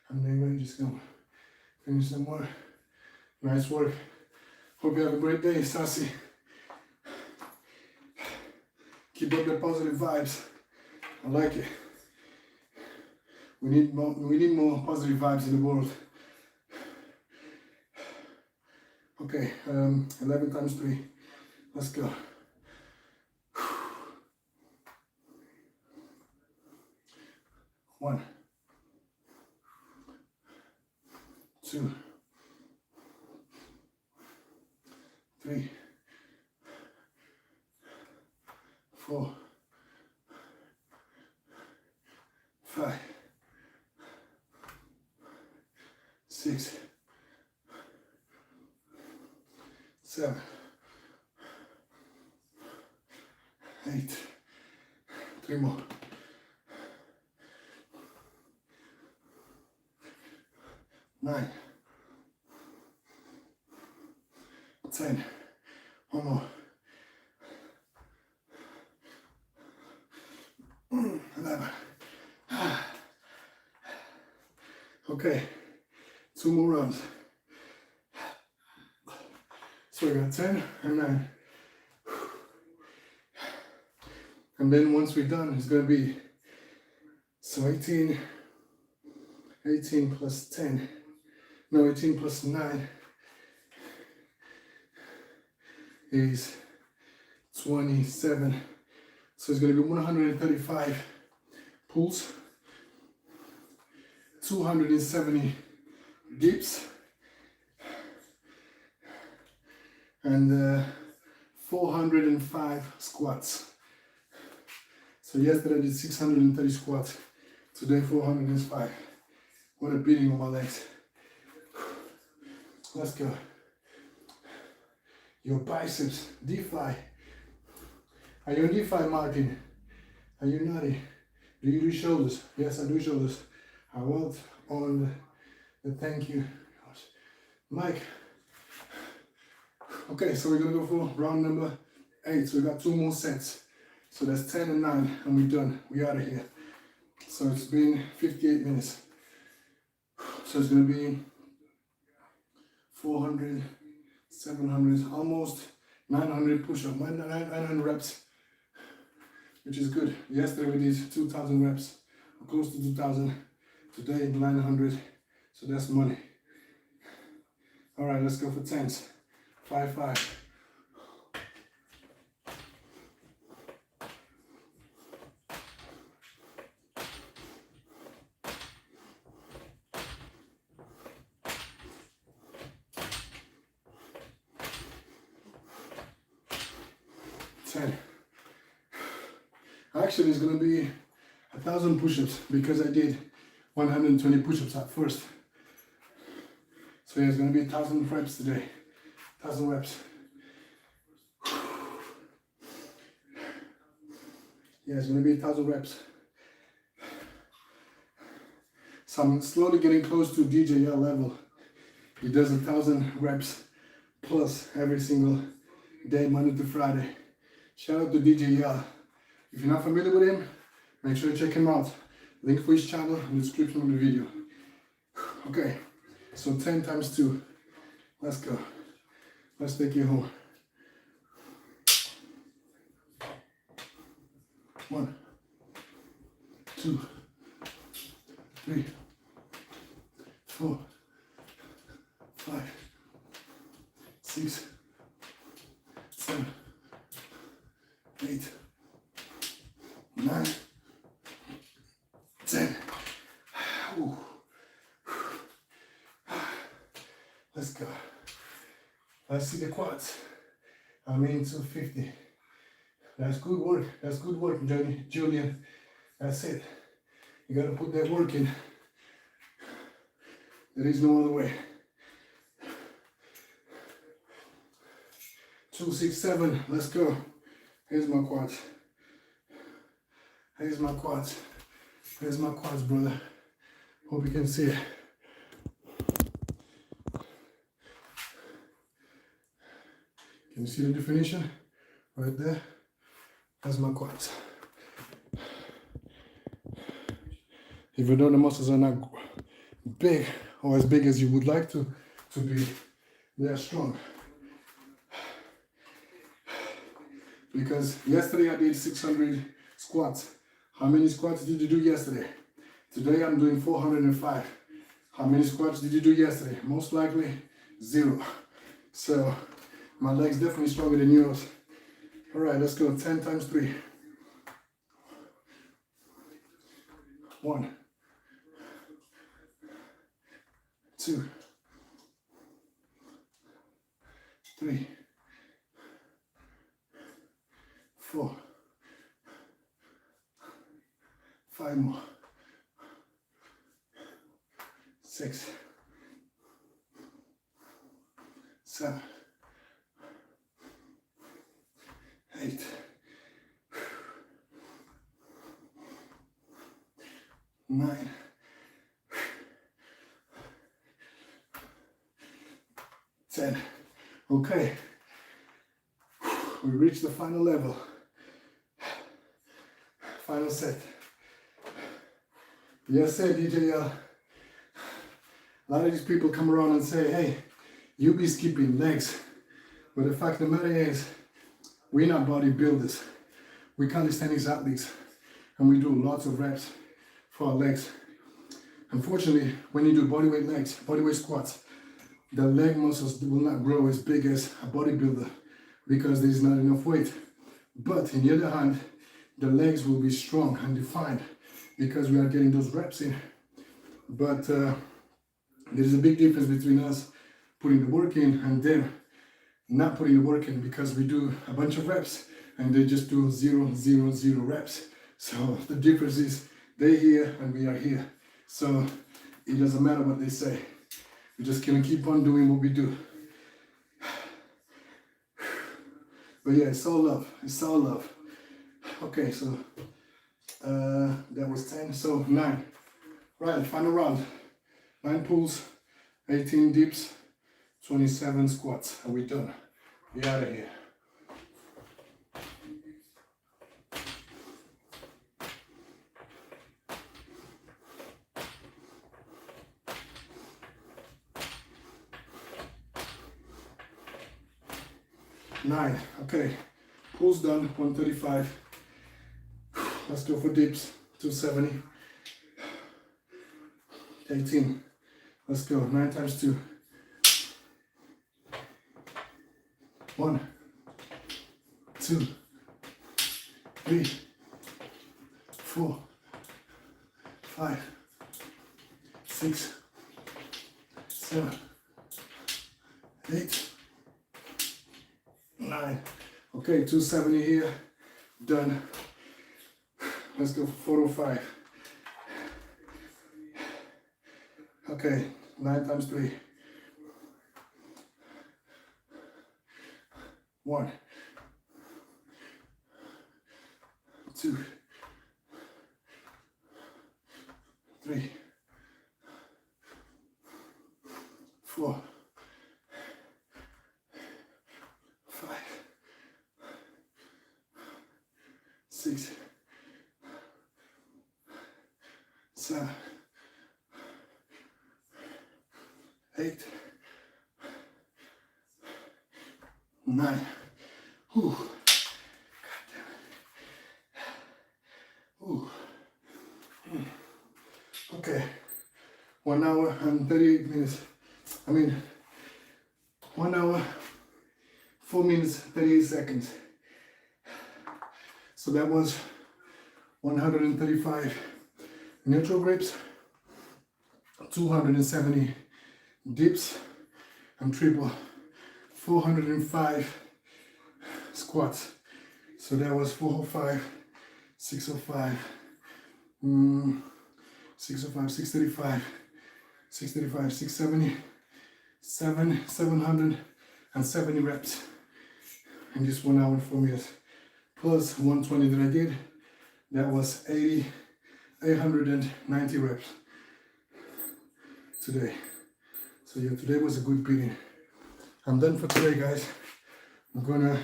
I'm Nathan. Just gonna finish some more. Nice work. Hope you have a great day, Sassy. Keep up the positive vibes. I like it. We need more positive vibes in the world. Okay, 11 times 3. Let's go. 1, 2, 3, 4, 5, 6, 7, 8, 3 more. 9, 10, 1 more. Okay, 2 more rounds. So I got 10 and 9. And then once we're done, it's gonna be, so 18 plus 10, no, 18 plus 9 is 27. So it's gonna be 135 pulls, 270 dips, and 405 squats. So yesterday I did 630 squats, today 405. What a beating on my legs. Let's go. Your biceps, D-fly. Are you on D-fly, Martin? Are you naughty? Do you do shoulders? Yes, I do shoulders. I want on the thank you. Mike. Okay, so we're gonna go for round number 8. So we got 2 more sets. So that's 10 and 9, and we're done. We're out of here. So it's been 58 minutes. So it's gonna be 400, 700, almost 900 push-ups, 900 reps, which is good. Yesterday we did 2,000 reps, or close to 2,000. Today 900, so that's money. All right, let's go for 10s. 5, 5. Actually, it's gonna be 1,000 push-ups because I did 120 push-ups at first. So yeah, it's gonna be 1,000 reps today. 1,000 reps. Yeah, it's gonna be 1,000 reps. So I'm slowly getting close to DJL level. He does 1,000 reps plus every single day, Monday to Friday. Shout out to DJL. If you're not familiar with him, make sure you check him out. Link for his channel in the description of the video. Okay, so 10 times 2. Let's go. Let's take you home. 1, 2, 3, 4, 5, 6, 7, 8, 9, 10. Ooh. Let's go. Let's see the quads. I'm in 250. That's good work. That's good work, Julian. That's it. You gotta put that work in. There is no other way. 267. Let's go. Here's my quads. Here's my quads. Here's my quads, brother. Hope you can see it. Can you see the definition? Right there. That's my quads. Even though the muscles are not big or as big as you would like to be, they are strong. Because yesterday I did 600 squats. How many squats did you do yesterday? Today I'm doing 405. How many squats did you do yesterday? Most likely 0. So my legs definitely stronger than yours. All right, let's go. 10 times 3. 1, 2, 3, 4, 5 more. 6, 7, 8, 9, 10. Okay, we reached the final level. Final set. Yes, sir, DJL. A lot of these people come around and say, hey, you be skipping legs. But the fact of the matter is, we're not bodybuilders. We're calisthenics athletes. And we do lots of reps for our legs. Unfortunately, when you do bodyweight legs, bodyweight squats, the leg muscles will not grow as big as a bodybuilder because there's not enough weight. But on the other hand, the legs will be strong and defined because we are getting those reps in. But there's a big difference between us putting the work in and them not putting the work in, because we do a bunch of reps and they just do 0, 0, 0 reps. So the difference is they're here and we are here. So it doesn't matter what they say. We're just gonna keep on doing what we do. But yeah, it's all love. It's all love. Okay, so that was 10. So 9. Right, final round. 9 pulls, 18 dips, 27 squats. Are we done? We out of here. Nine. Okay, pulls done. 135. Let's go for dips. 270. 18. Let's go. 9 times 2. 1, 2, 3, 4, 5, 6, 7, 8, 9. Okay, 270 here. Done. Let's go for 405. Okay, 9 times 3. 1, 2, 3, 4, 5, 6, 7, 8, 9. Ooh. God damn it. Ooh. Okay. 1 hour and 38 minutes. 1 hour, 4 minutes, 38 seconds. So that was 135 neutral grips, 270 dips and triple, 405 squats. So that was 405, 605, 605, 635, 635, 670, 770 reps in just 1 hour and 4 minutes. Plus 120 that I did, that was 890 reps today. So yeah, today was a good beating. I'm done for today, guys. I'm gonna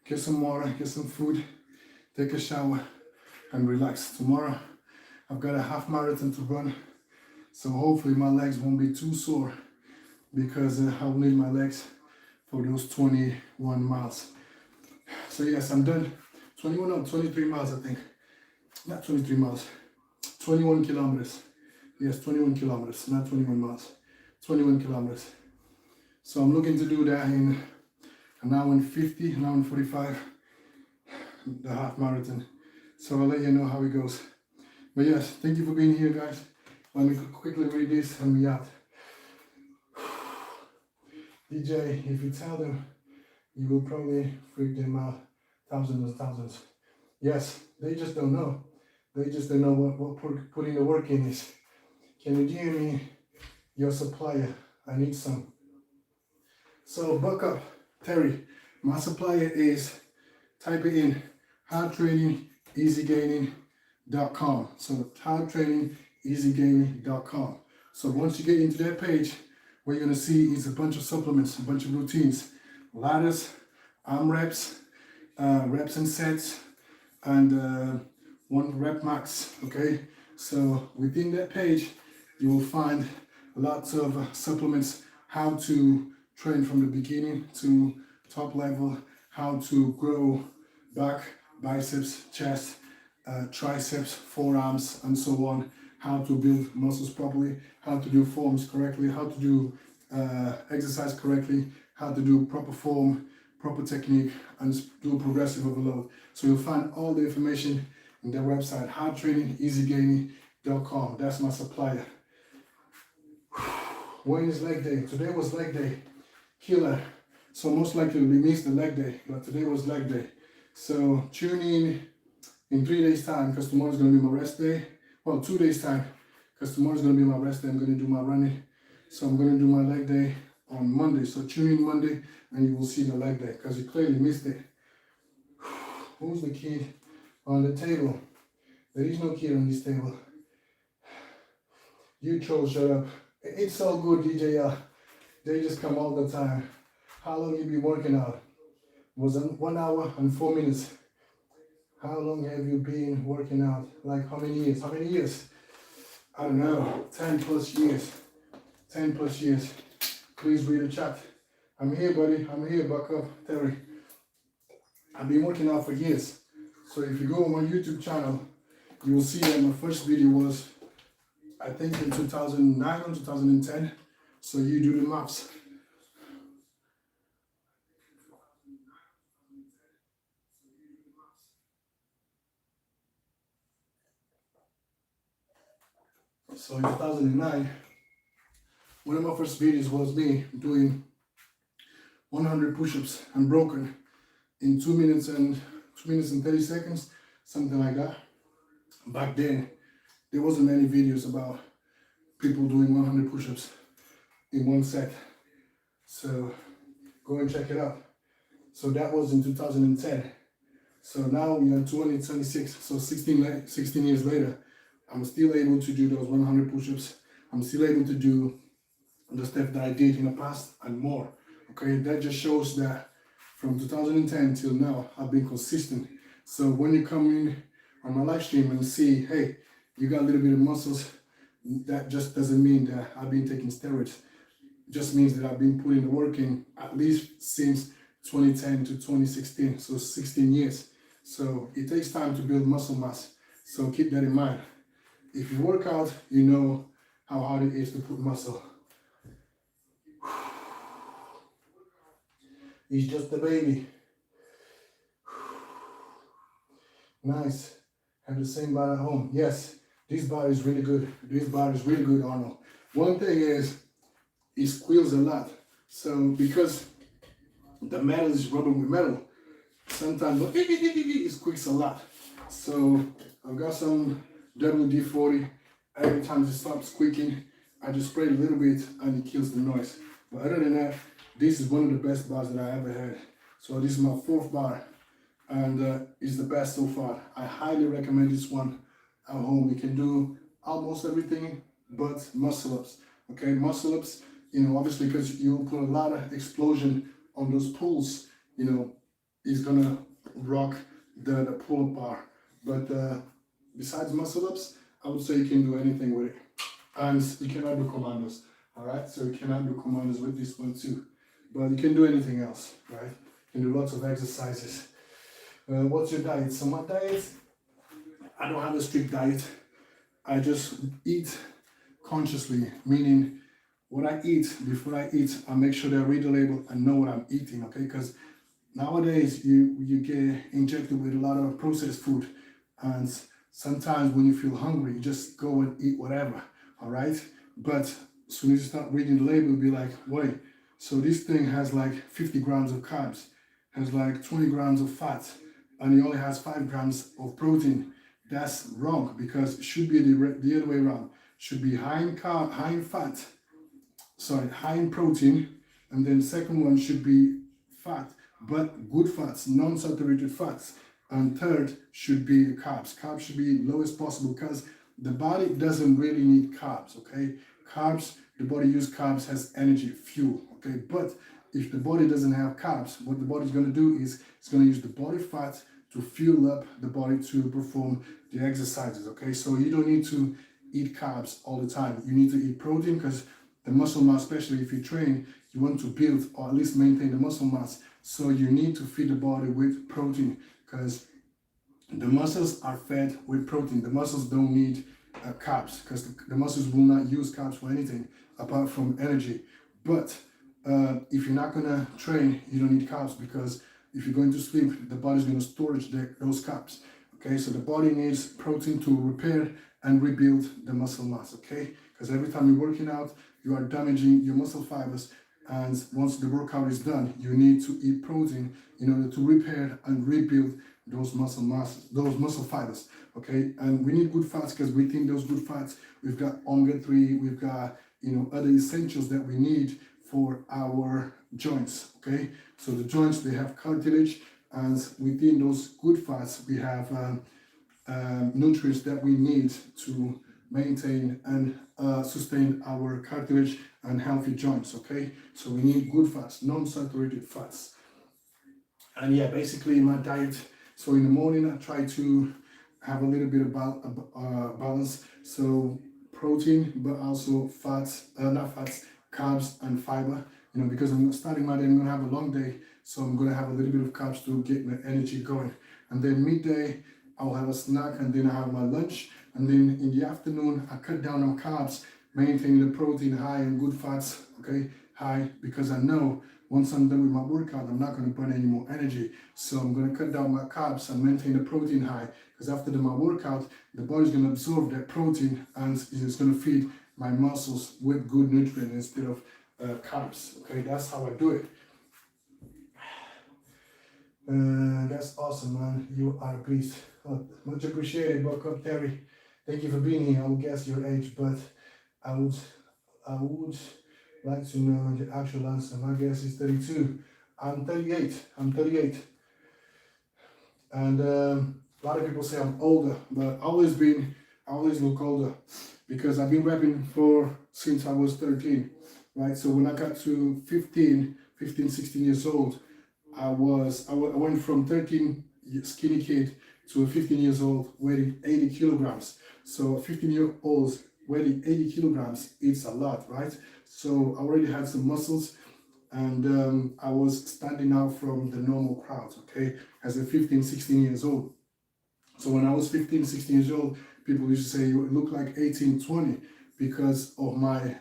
get some water, get some food, take a shower, and relax. Tomorrow, I've got a half marathon to run, so hopefully my legs won't be too sore, because I'll need my legs for those 21 miles. So yes, I'm done. 21 or 23 miles, I think. Not 23 miles. 21 kilometers. Yes, 21 kilometers, not 21 miles. 21 kilometers. So I'm looking to do that in an hour and 50, an hour and 45, the half marathon. So I'll let you know how it goes. But yes, thank you for being here, guys. Let me quickly read this and we out. DJ, if you tell them, you will probably freak them out thousands and thousands. Yes, they just don't know. They just don't know what putting the work in is. Can you give me your supplier? I need some. So buck up, Terry. My supplier is, type it in, hardtrainingeasygaining.com. So hardtrainingeasygaining.com. So once you get into that page, what you're gonna see is a bunch of supplements, a bunch of routines, ladders, Amraps, reps and sets, and 1 rep max. Okay, so within that page, you will find lots of supplements, how to train from the beginning to top level, how to grow back, biceps, chest, triceps, forearms, and so on, how to build muscles properly, how to do forms correctly, how to do exercise correctly, how to do proper form, proper technique, and do progressive overload. So you'll find all the information in their website, hardtrainingeasygaining.com. That's my supplier. When is leg day? Today was leg day. Killer. So most likely we missed the leg day, but today was leg day. So tune in 3 days time, because tomorrow's going to be my rest day. Well, 2 days time, because tomorrow's going to be my rest day. I'm going to do my running. So I'm going to do my leg day on Monday. So tune in Monday and you will see the leg day, because you clearly missed it. Who's the kid on the table? There is no kid on this table. You trolls, shut up. It's all good, DJL. They just come all the time. How long you been working out? It was 1 hour and 4 minutes. How long have you been working out? Like how many years? How many years? I don't know. 10 plus years. 10 plus years. Please read the chat. I'm here, buddy. I'm here. Buck up, Terry. I've been working out for years. So if you go on my YouTube channel, you will see that my first video was, I think, in 2009 or 2010. So you do the maths. So in 2009, one of my first videos was me doing 100 push-ups unbroken in 2 minutes and 30 seconds, something like that. Back then, there wasn't many videos about people doing 100 push-ups in one set. So go and check it out. So that was in 2010. So now we are 2026, so 16 years later, I'm still able to do those 100 push-ups. I'm still able to do the stuff that I did in the past and more. Okay, that just shows that from 2010 till now, I've been consistent. So when you come in on my live stream and see, hey, you got a little bit of muscles, that just doesn't mean that I've been taking steroids. It just means that I've been putting the work in at least since 2010 to 2016, so 16 years. So it takes time to build muscle mass. So keep that in mind. If you work out, you know how hard it is to put muscle. He's just a baby. Nice. Have the same bar at home. Yes, this bar is really good. This bar is really good, Arnold. One thing is, it squeals a lot. So because the metal is rubbing with metal, sometimes it squeaks a lot. So I've got some WD-40. Every time it stops squeaking, I just spray it a little bit and it kills the noise. But other than that, this is one of the best bars that I ever had. So this is my 4th bar and it's the best so far. I highly recommend this one at home. You can do almost everything but muscle ups. Okay, muscle ups, you know, obviously because you put a lot of explosion on those pulls, you know, it's gonna rock the pull-up bar. But besides muscle ups, I would say you can do anything with it. And you cannot do commandos, all right? So you cannot do commandos with this one too. But you can do anything else, right? You can do lots of exercises. What's your diet? So my diet, I don't have a strict diet. I just eat consciously, meaning what I eat, before I eat, I make sure that I read the label and know what I'm eating, okay? Because nowadays you get injected with a lot of processed food, and sometimes when you feel hungry, you just go and eat whatever, all right? But as soon as you start reading the label, you'll be like, wait, so this thing has like 50 grams of carbs, has like 20 grams of fat, and it only has 5 grams of protein. That's wrong, because it should be the other way around. It should be high in protein, and then second one should be fat, but good fats, non-saturated fats. And third should be carbs. Carbs should be lowest possible, because the body doesn't really need carbs, okay? Carbs, the body uses carbs as energy, fuel, okay? But if the body doesn't have carbs, what the body's gonna do is it's gonna use the body fat to fuel up the body to perform the exercises, okay? So you don't need to eat carbs all the time. You need to eat protein, because the muscle mass, especially if you train, you want to build or at least maintain the muscle mass. So you need to feed the body with protein, because the muscles are fed with protein. The muscles don't need carbs, because the muscles will not use carbs for anything apart from energy. But if you're not gonna train, you don't need carbs, because if you're going to sleep, the body's gonna storage those carbs. Okay, so the body needs protein to repair and rebuild the muscle mass. Okay, because every time you're working out, you are damaging your muscle fibers, and once the workout is done, you need to eat protein in order to repair and rebuild those muscle masses, those muscle fibers. Okay, and we need good fats, because within those good fats, we've got omega-3, we've got other essentials that we need for our joints. Okay, so the joints, they have cartilage, and within those good fats, we have nutrients that we need to maintain and sustain our cartilage and healthy joints. Okay, so we need good fats, non-saturated fats. And yeah, basically my diet, so in the morning I try to have a little bit of balance, so protein, but also fats, not fats, carbs and fiber, because I'm starting my day, I'm gonna have a long day, so I'm gonna have a little bit of carbs to get my energy going. And then midday, I'll have a snack, and then I have my lunch, and then in the afternoon, I cut down on carbs, maintaining the protein high and good fats, okay, high, because I know once I'm done with my workout, I'm not going to burn any more energy. So I'm going to cut down my carbs and maintain the protein high, because after my workout, the body's going to absorb that protein, and it's going to feed my muscles with good nutrients instead of carbs. Okay, that's how I do it. That's awesome, man. You are a beast. Much appreciated. Welcome, Terry. Thank you for being here. I will guess your age, but I would like to know the actual answer. My guess is 32. I'm 38. And a lot of people say I'm older, but I always look older, because I've been rapping since I was 13, right? So when I got to 15, 16 years old, I went from 13 skinny kid to a 15 years old weighing 80 kilograms. So a 15-year-old weighing 80 kilograms, it's a lot, right? So I already had some muscles, and I was standing out from the normal crowd, okay, as a 15, 16 years old. So when I was 15, 16 years old, people used to say, you look like 18, 20 because of my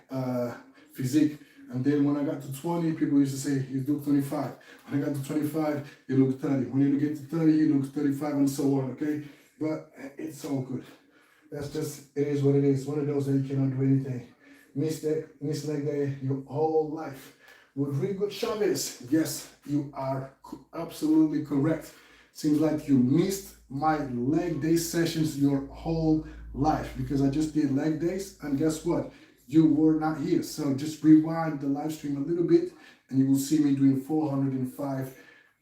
physique. And then when I got to 20, people used to say, you look 25. When I got to 25, you look 30. When you get to 30, you look 35, and so on, okay? But it's all good. That's just, it is what it is. One of those that you cannot do anything. Miss leg day your whole life. Rodrigo Chavez, yes, you are absolutely correct. Seems like you missed my leg day sessions your whole life, because I just did leg days, and guess what? You were not here. So just rewind the live stream a little bit, and you will see me doing 405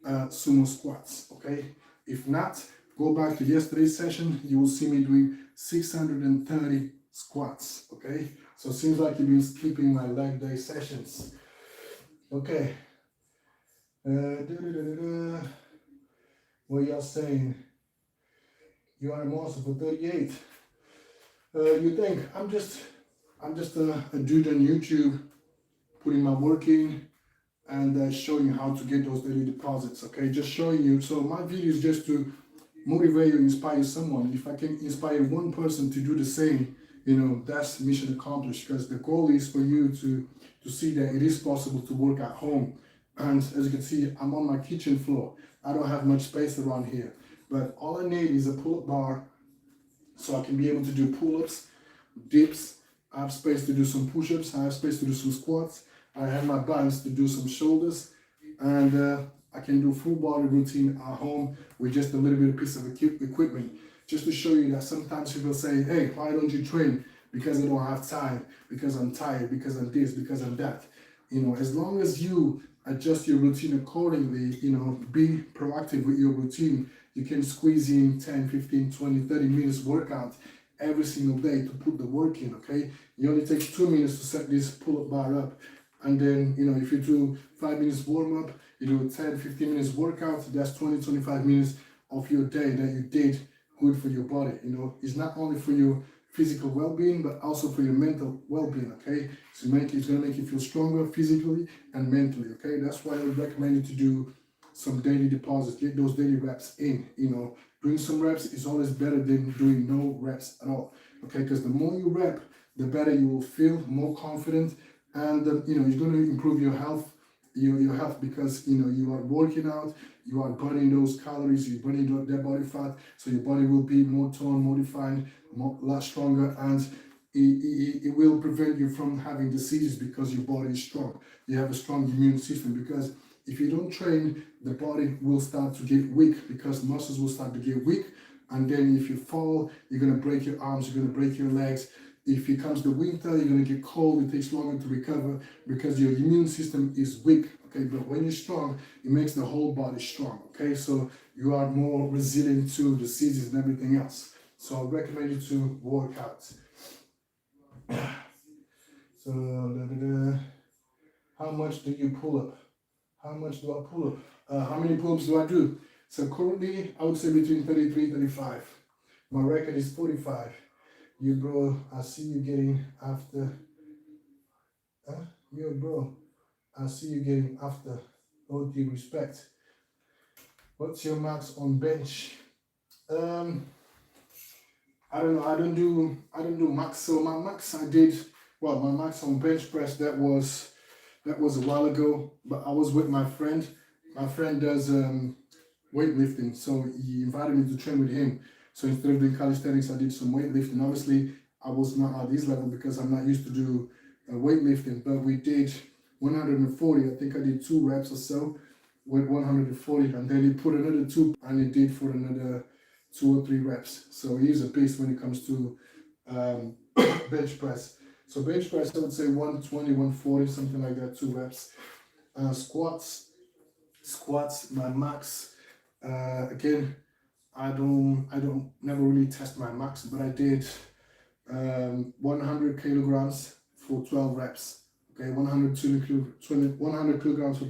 sumo squats, okay? If not, go back to yesterday's session, you will see me doing 630 squats, okay? So it seems like you've been skipping my leg day sessions. Okay. What y'all saying? You are a monster for 38. You think I'm just a dude on YouTube putting my work in and showing you how to get those daily deposits, okay? Just showing you. So my video is just to motivate you, inspire someone. If I can inspire one person to do the same, that's mission accomplished, because the goal is for you to see that it is possible to work at home. And as you can see, I'm on my kitchen floor. I don't have much space around here, but all I need is a pull-up bar so I can be able to do pull-ups, dips. I have space to do some push-ups. I have space to do some squats. I have my bands to do some shoulders, and I can do full body routine at home with just a little bit of piece of equipment. Just to show you that sometimes people say, hey, why don't you train? Because I don't have time, because I'm tired, because I'm this, because I'm that. As long as you adjust your routine accordingly, be proactive with your routine, you can squeeze in 10, 15, 20, 30 minutes workout every single day to put the work in, okay? It only takes 2 minutes to set this pull-up bar up. And then, if you do 5 minutes warm-up, you do 10, 15 minutes workout, that's 20, 25 minutes of your day that you did good for your body. It's not only for your physical well-being, but also for your mental well-being, okay? So it's gonna make you feel stronger physically and mentally, okay? That's why I would recommend you to do some daily deposits, get those daily reps in, Doing some reps is always better than doing no reps at all, okay? Because the more you rep, the better you will feel, more confident, and you're going to improve your health, your health because you are working out, you are burning those calories, you're burning that body fat, so your body will be more toned, more defined, a lot stronger, and it will prevent you from having diseases because your body is strong. You have a strong immune system, because if you don't train, the body will start to get weak because muscles will start to get weak, and then if you fall, you're going to break your arms, you're going to break your legs. If it comes to winter, you're going to get cold, it takes longer to recover because your immune system is weak, okay? But when you're strong, it makes the whole body strong, okay? So you are more resilient to diseases and everything else. So I recommend you to work out. So, how much do you pull up? How much do I pull up? How many pull-ups do I do? So currently, I would say between 33 and 35. My record is 45. You bro, I see you getting after. Yo bro, I see you getting after. All due respect. What's your max on bench? I don't know. I don't do max. So my max my max on bench press that was a while ago. But I was with my friend. My friend does weightlifting, so he invited me to train with him. So instead of doing calisthenics, I did some weightlifting. Obviously, I was not at this level because I'm not used to do weightlifting, but we did 140. I think I did 2 reps or so with 140, and then he put another 2, and he did for another 2 or 3 reps. So he's a beast when it comes to bench press. So bench press, I would say 120, 140, something like that, 2 reps. Squats, my max. Again, I don't never really test my max, but I did 100 kilograms for 12 reps. Okay, 100 kilograms for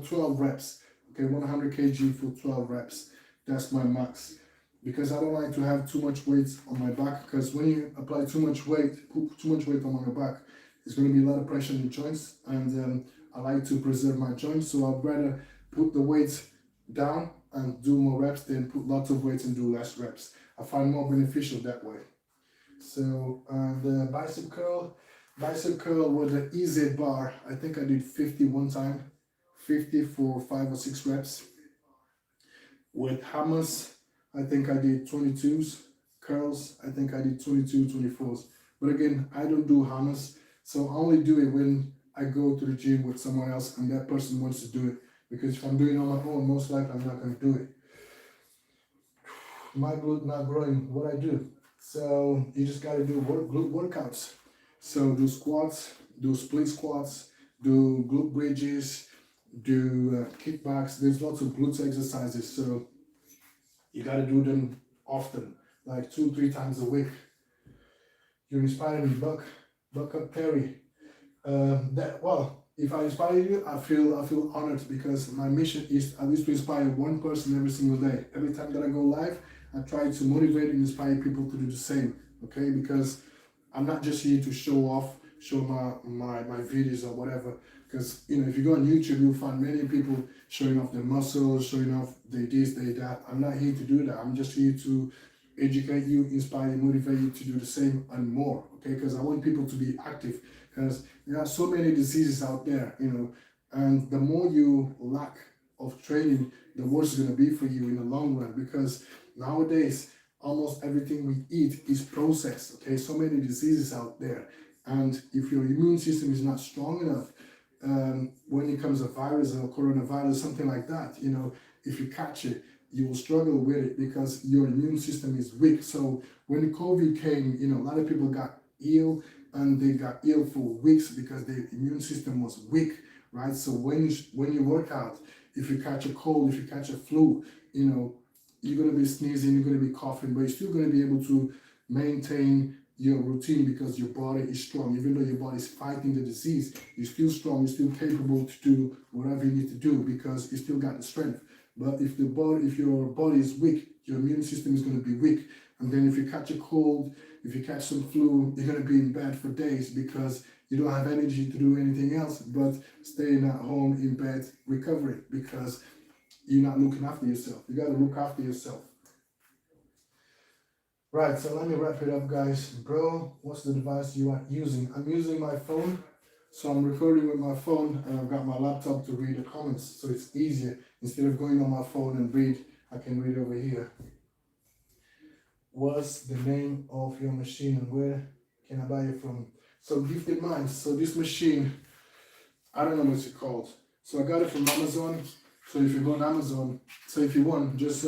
12 reps. Okay, 100 kg for 12 reps. That's my max. Because I don't like to have too much weight on my back, because when you apply too much weight, put too much weight on my back, there's going to be a lot of pressure in the joints, and I like to preserve my joints, so I'd rather put the weight down and do more reps than put lots of weight and do less reps. I find more beneficial that way. So the bicep curl with the EZ bar, I think I did 50 one time, 50 for 5 or 6 reps. With hammers, I think I did 22s. Curls, I think I did 22, 24s. But again, I don't do hammers, so I only do it when I go to the gym with someone else and that person wants to do it. Because if I'm doing it on my own, most likely I'm not going to do it. My glute not growing, what I do? So you just got to do glute workouts. So do squats, do split squats, do glute bridges, do kickbacks. There's lots of glutes exercises, so you got to do them often, like 2-3 times a week. You inspire me, Buck up Perry. If I inspire you, I feel honored, because my mission is at least to inspire one person every single day. Every time that I go live, I try to motivate and inspire people to do the same, okay? Because I'm not just here to show off, show my videos or whatever. Because, if you go on YouTube, you'll find many people showing off their muscles, showing off their this, their that. I'm not here to do that. I'm just here to educate you, inspire you, motivate you to do the same and more, okay? Because I want people to be active, because there are so many diseases out there, and the more you lack of training, the worse it's going to be for you in the long run, because nowadays almost everything we eat is processed, okay? So many diseases out there, and if your immune system is not strong enough, when it comes a virus or coronavirus, something like that, if you catch it, you will struggle with it because your immune system is weak. So when the COVID came, a lot of people got ill, and they got ill for weeks because their immune system was weak, right? So when you work out, if you catch a cold, if you catch a flu, you're going to be sneezing, you're going to be coughing, but you're still going to be able to maintain your routine because your body is strong. Even though your body is fighting the disease, you're still strong, you're still capable to do whatever you need to do because you still got the strength. But if your body is weak, your immune system is going to be weak, And then if you catch a cold, if you catch some flu, you're going to be in bed for days because you don't have energy to do anything else but staying at home in bed recovering because you're not looking after yourself. You got to look after yourself. Right, so let me wrap it up, guys. Bro, what's the device you are using? I'm using my phone. So I'm recording with my phone and I've got my laptop to read the comments. So it's easier. Instead of going on my phone and read, I can read over here. What's the name of your machine and where can I buy it from? So Gifted Minds. So this machine, I don't know what it's called. So I got it from Amazon. So if you go on Amazon, so if you want, just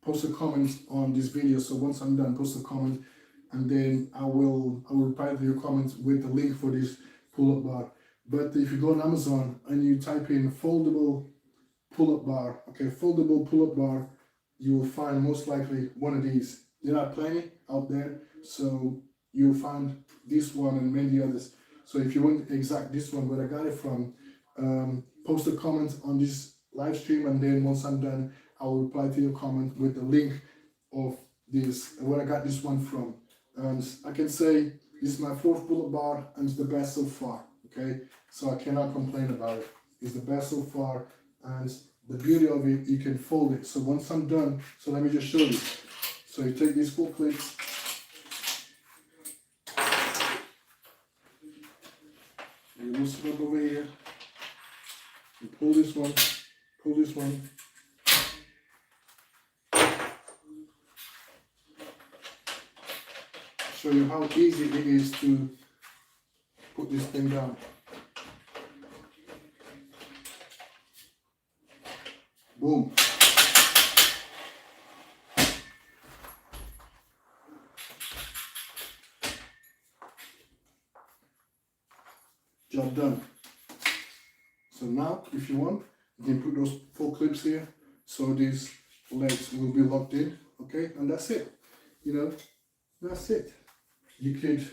post a comment on this video. So once I'm done, post a comment and then I will reply to your comments with the link for this pull-up bar. But if you go on Amazon and you type in foldable pull-up bar, okay, foldable pull-up bar, you will find most likely one of these. There are plenty out there, so you'll find this one and many others. So if you want exact this one, where I got it from, post a comment on this live stream, and then once I'm done, I will reply to your comment with the link of this, where I got this one from. And I can say this is my 4th pull-up bar and it's the best so far, okay? So I cannot complain about it. It's the best so far, and the beauty of it, you can fold it. So once I'm done, so let me just show you. So you take these 4 clips, you loosen up over here, you pull this one, show you how easy it is to put this thing down. Boom. Job done. So now, if you want, you can put those 4 clips here, so these legs will be locked in, okay? And that's it. You know, that's it. You could,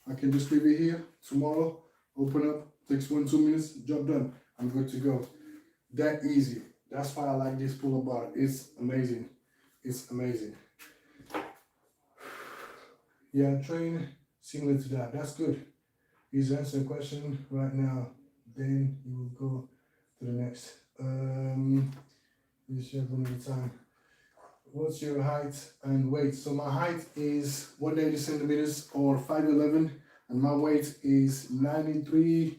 I can just leave it here tomorrow, open up, takes 1-2 minutes, job done. I'm good to go. That easy. That's why I like this pull-up bar. It's amazing. It's amazing. Yeah, train similar to that. That's good. He's answering a question right now. Then you will go to the next. You check one at a time. What's your height and weight? So my height is 180 centimeters or 5'11", and my weight is 93,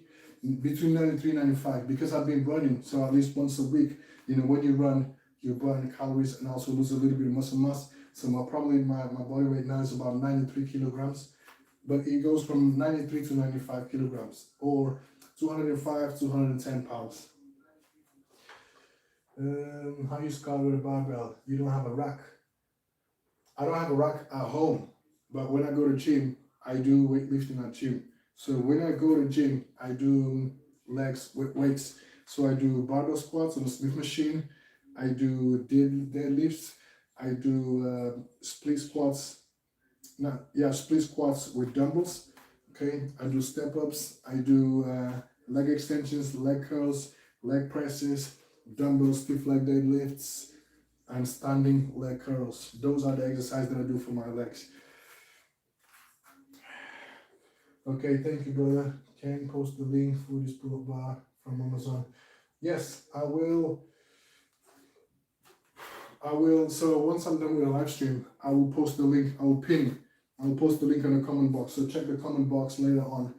between 93 and 95, because I've been running. So at least once a week, you know, when you run, you burn calories and also lose a little bit of muscle mass. So my body weight now is about 93 kilograms, but it goes from 93 to 95 kilograms, or 205 to 110 pounds. How you squat with a barbell? You don't have a rack. I don't have a rack at home, but when I go to gym, I do weightlifting at gym. So when I go to gym, I do legs with weights. So I do barbell squats on the Smith machine. I do deadlifts. I do split squats. Split squats with dumbbells. Okay. I do step ups. I do leg extensions, leg curls, leg presses, dumbbell stiff leg deadlifts, and standing leg curls. Those are the exercises that I do for my legs. Okay, thank you, brother. Can post the link for this pull-up bar from Amazon? Yes, I will. So once I'm done with the live stream, I will post the link. I will post the link in the comment box. So check the comment box later on.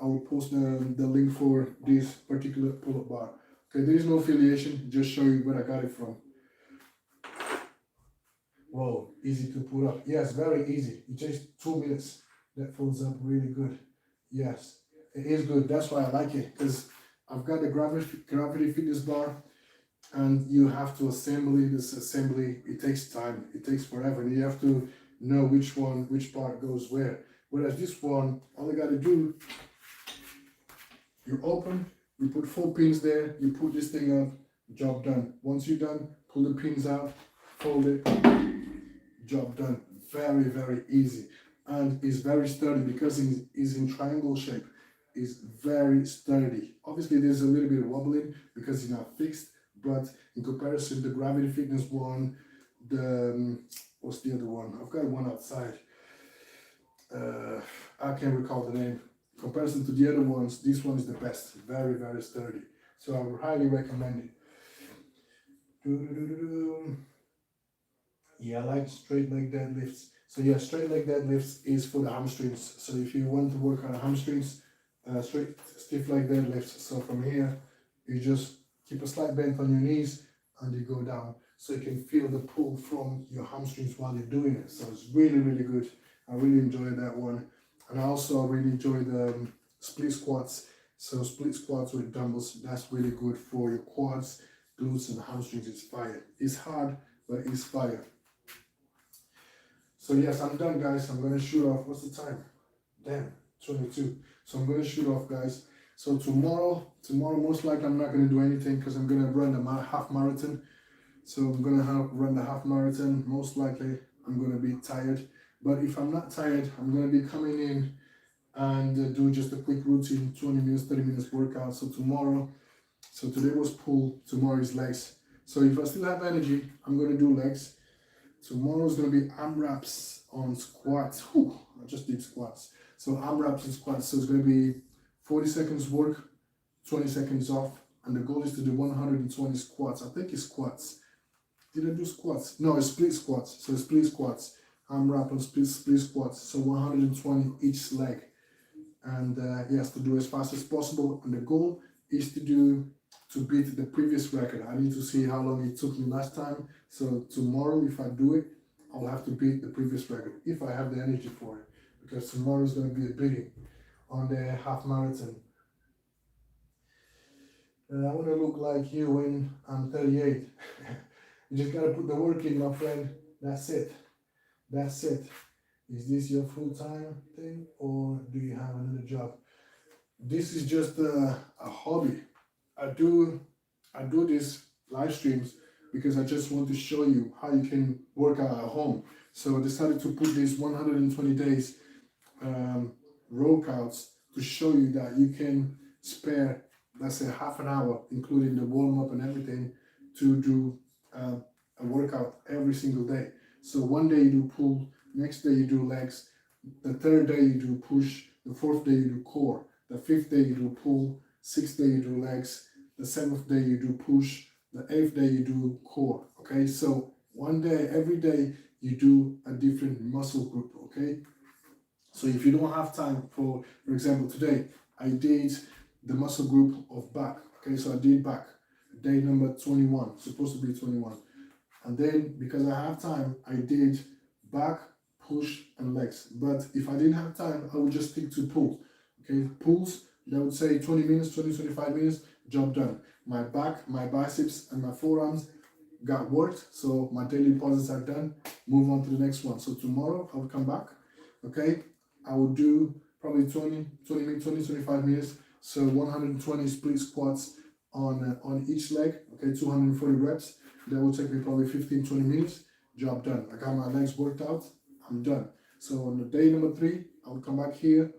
I will post the link for this particular pull-up bar. Okay, there is no affiliation, just show you where I got it from. Whoa, easy to put up. Yes, very easy. It takes 2 minutes. That folds up really good. Yes, it is good. That's why I like it, because I've got the gravity fitness bar, and you have to assemble it. This assembly, it takes time. It takes forever, and you have to know which part goes where. Whereas this one, all you got to do, you open, you put 4 pins there, you put this thing up, job done. Once you're done, pull the pins out, fold it, job done. Very, very easy. And it's very sturdy because it's in triangle shape. It's very sturdy. Obviously, there's a little bit of wobbling because it's not fixed, but in comparison, the gravity fitness one, the what's the other one? I've got one outside. I can't recall the name. In comparison to the other ones, this one is the best. Very, very sturdy. So I would highly recommend it. Yeah, I like straight leg deadlifts. So yeah, straight leg deadlifts is for the hamstrings. So if you want to work on the hamstrings, straight stiff leg deadlifts. So from here, you just keep a slight bend on your knees and you go down. So you can feel the pull from your hamstrings while you're doing it. So it's really, really good. I really enjoy that one. And I also really enjoy the split squats. So split squats with dumbbells, that's really good for your quads, glutes and hamstrings. It's fire. It's hard, but it's fire. So yes, I'm done, guys. I'm gonna shoot off. What's the time? Damn, 22. So I'm gonna shoot off, guys. So tomorrow most likely I'm not gonna do anything because I'm gonna run the half marathon. So I'm gonna run the half marathon. Most likely I'm gonna be tired. But if I'm not tired, I'm gonna be coming in and do just a quick routine, 20 minutes, 30 minutes workout. So today was pull, tomorrow is legs. So if I still have energy, I'm gonna do legs. Tomorrow is going to be Amraps on squats. Whew, I just did squats. So Amraps and squats. So it's going to be 40 seconds work, 20 seconds off. And the goal is to do 120 squats. I think it's squats. Did I do squats? No, it's split squats. So it's split squats. Amrap and split squats. So 120 each leg. And yes, to do as fast as possible. And the goal is to beat the previous record. I need to see how long it took me last time. So tomorrow, if I do it, I'll have to beat the previous record if I have the energy for it. Because tomorrow is going to be a beating on the half marathon. I want to look like you when I'm 38. You just got to put the work in, my friend. That's it. That's it. Is this your full-time thing or do you have another job? This is just a hobby. I do these live streams because I just want to show you how you can work out at home. So I decided to put these 120 days workouts to show you that you can spare, let's say, half an hour, including the warm-up and everything, to do a workout every single day. So one day you do pull, next day you do legs, the third day you do push, the fourth day you do core, the fifth day you do pull, sixth day you do legs, the seventh day you do push, the eighth day you do core. Okay, so one day, every day you do a different muscle group. Okay, so if you don't have time, for example, today I did the muscle group of back. Okay, so I did back, day number 21, supposed to be 21, and then because I have time, I did back, push and legs. But if I didn't have time, I would just stick to pull. Okay, pulls, that would say 20 minutes, 25 minutes, job done. My back, my biceps and my forearms got worked, so my daily pauses are done. Move on to the next one. So tomorrow I will come back. Okay, I will do probably 25 minutes. So 120 split squats on each leg. Okay, 240 reps. That will take me probably 15-20 minutes. Job done. I got my legs worked out. I'm done. So on the day number 3, I will come back here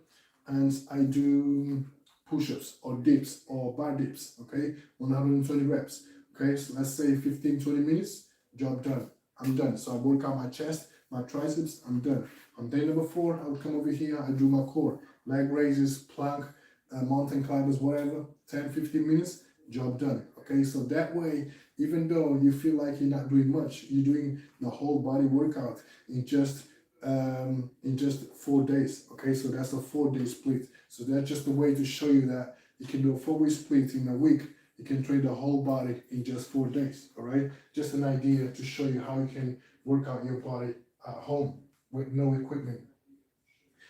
and I do push-ups or dips or bar dips. Okay, 120 reps. Okay, so let's say 15-20 minutes. Job done. I'm done. So I work out my chest, my triceps. I'm done. On day number 4, I will come over here. I do my core, leg raises, plank, mountain climbers, whatever. 10-15 minutes. Job done. Okay, so that way, even though you feel like you're not doing much, you're doing the whole body workout in just 4 days. Okay, so that's a 4-day split. So that's just a way to show you that you can do a 4-week split in a week. You can train the whole body in just 4 days. All right, just an idea to show you how you can work out your body at home with no equipment.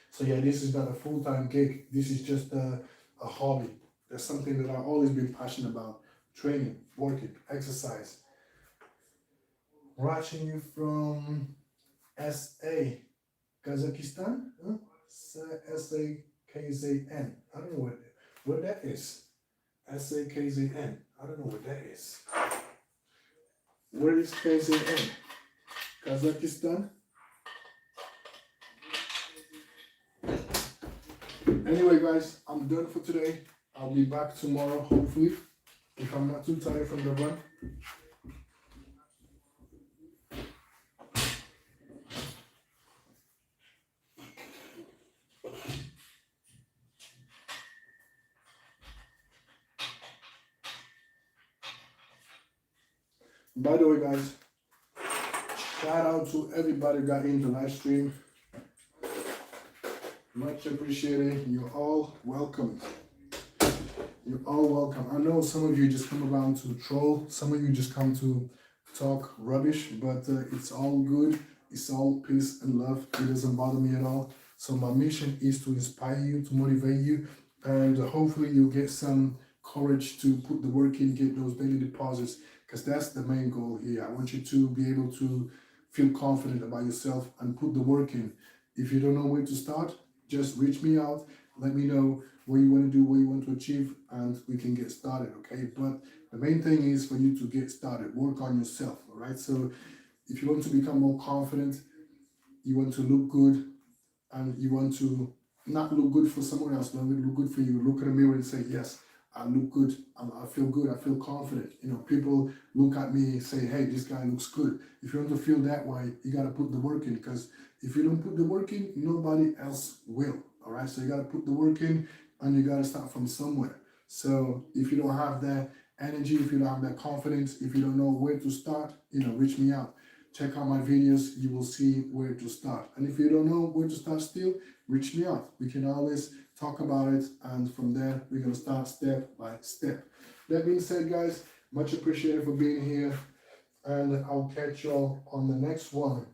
So yeah, this is not a full-time gig. This is just a hobby. That's something that I've always been passionate about. Training, working, exercise. Watching you from SA, Kazakhstan? Huh? SAKZN. I don't know what that is. SAKZN. I don't know what that is. Where is KZN? Kazakhstan? Anyway, guys, I'm done for today. I'll be back tomorrow, hopefully. if I'm not too tired from the run. By the way, guys, shout out to everybody that got in the live stream. Much appreciated. You're all welcome. You're all welcome. I know some of you just come around to troll. Some of you just come to talk rubbish, but it's all good. It's all peace and love. It doesn't bother me at all. So my mission is to inspire you, to motivate you, and hopefully you'll get some courage to put the work in, get those daily deposits, because that's the main goal here. I want you to be able to feel confident about yourself and put the work in. If you don't know where to start, just reach me out. Let me know what you want to do, what you want to achieve, and we can get started, okay? But the main thing is for you to get started. Work on yourself, all right? So if you want to become more confident, you want to look good, and you want to not look good for someone else, but look good for you. Look in the mirror and say, yes, I look good, I feel good, I feel confident. You know, people look at me and say, hey, this guy looks good. If you want to feel that way, you got to put the work in, because if you don't put the work in, nobody else will, all right? So you got to put the work in, and you got to start from somewhere. So if you don't have that energy, if you don't have that confidence, if you don't know where to start, you know, reach me out. Check out my videos, you will see where to start. And if you don't know where to start still, reach me out. We can always talk about it, and from there, we're going to start step by step. That being said, guys, much appreciated for being here, and I'll catch y'all on the next one.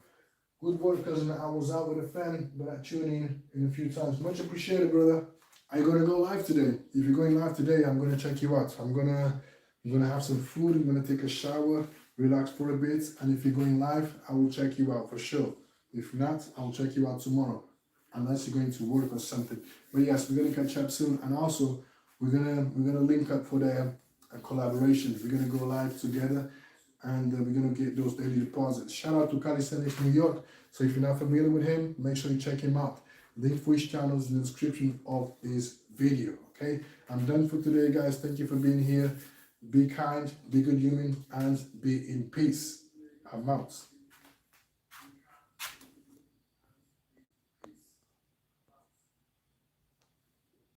Good work, cousin. I was out with a fan, but I tune in a few times. Much appreciated, brother. Are you gonna go live today? If you're going live today, I'm gonna check you out. I'm gonna have some food. I'm gonna take a shower, relax for a bit, and if you're going live, I will check you out for sure. If not, I'll check you out tomorrow, unless you're going to work or something. But yes, we're gonna catch up soon, and also we're gonna link up for the collaborations. We're gonna go live together, and we're gonna get those daily deposits. Shout out to KramKalisthenics New York. So if you're not familiar with him, make sure you check him out. Link for his channel is in the description of this video, okay? I'm done for today, guys. Thank you for being here. Be kind, be good human, and be in peace. I'm out.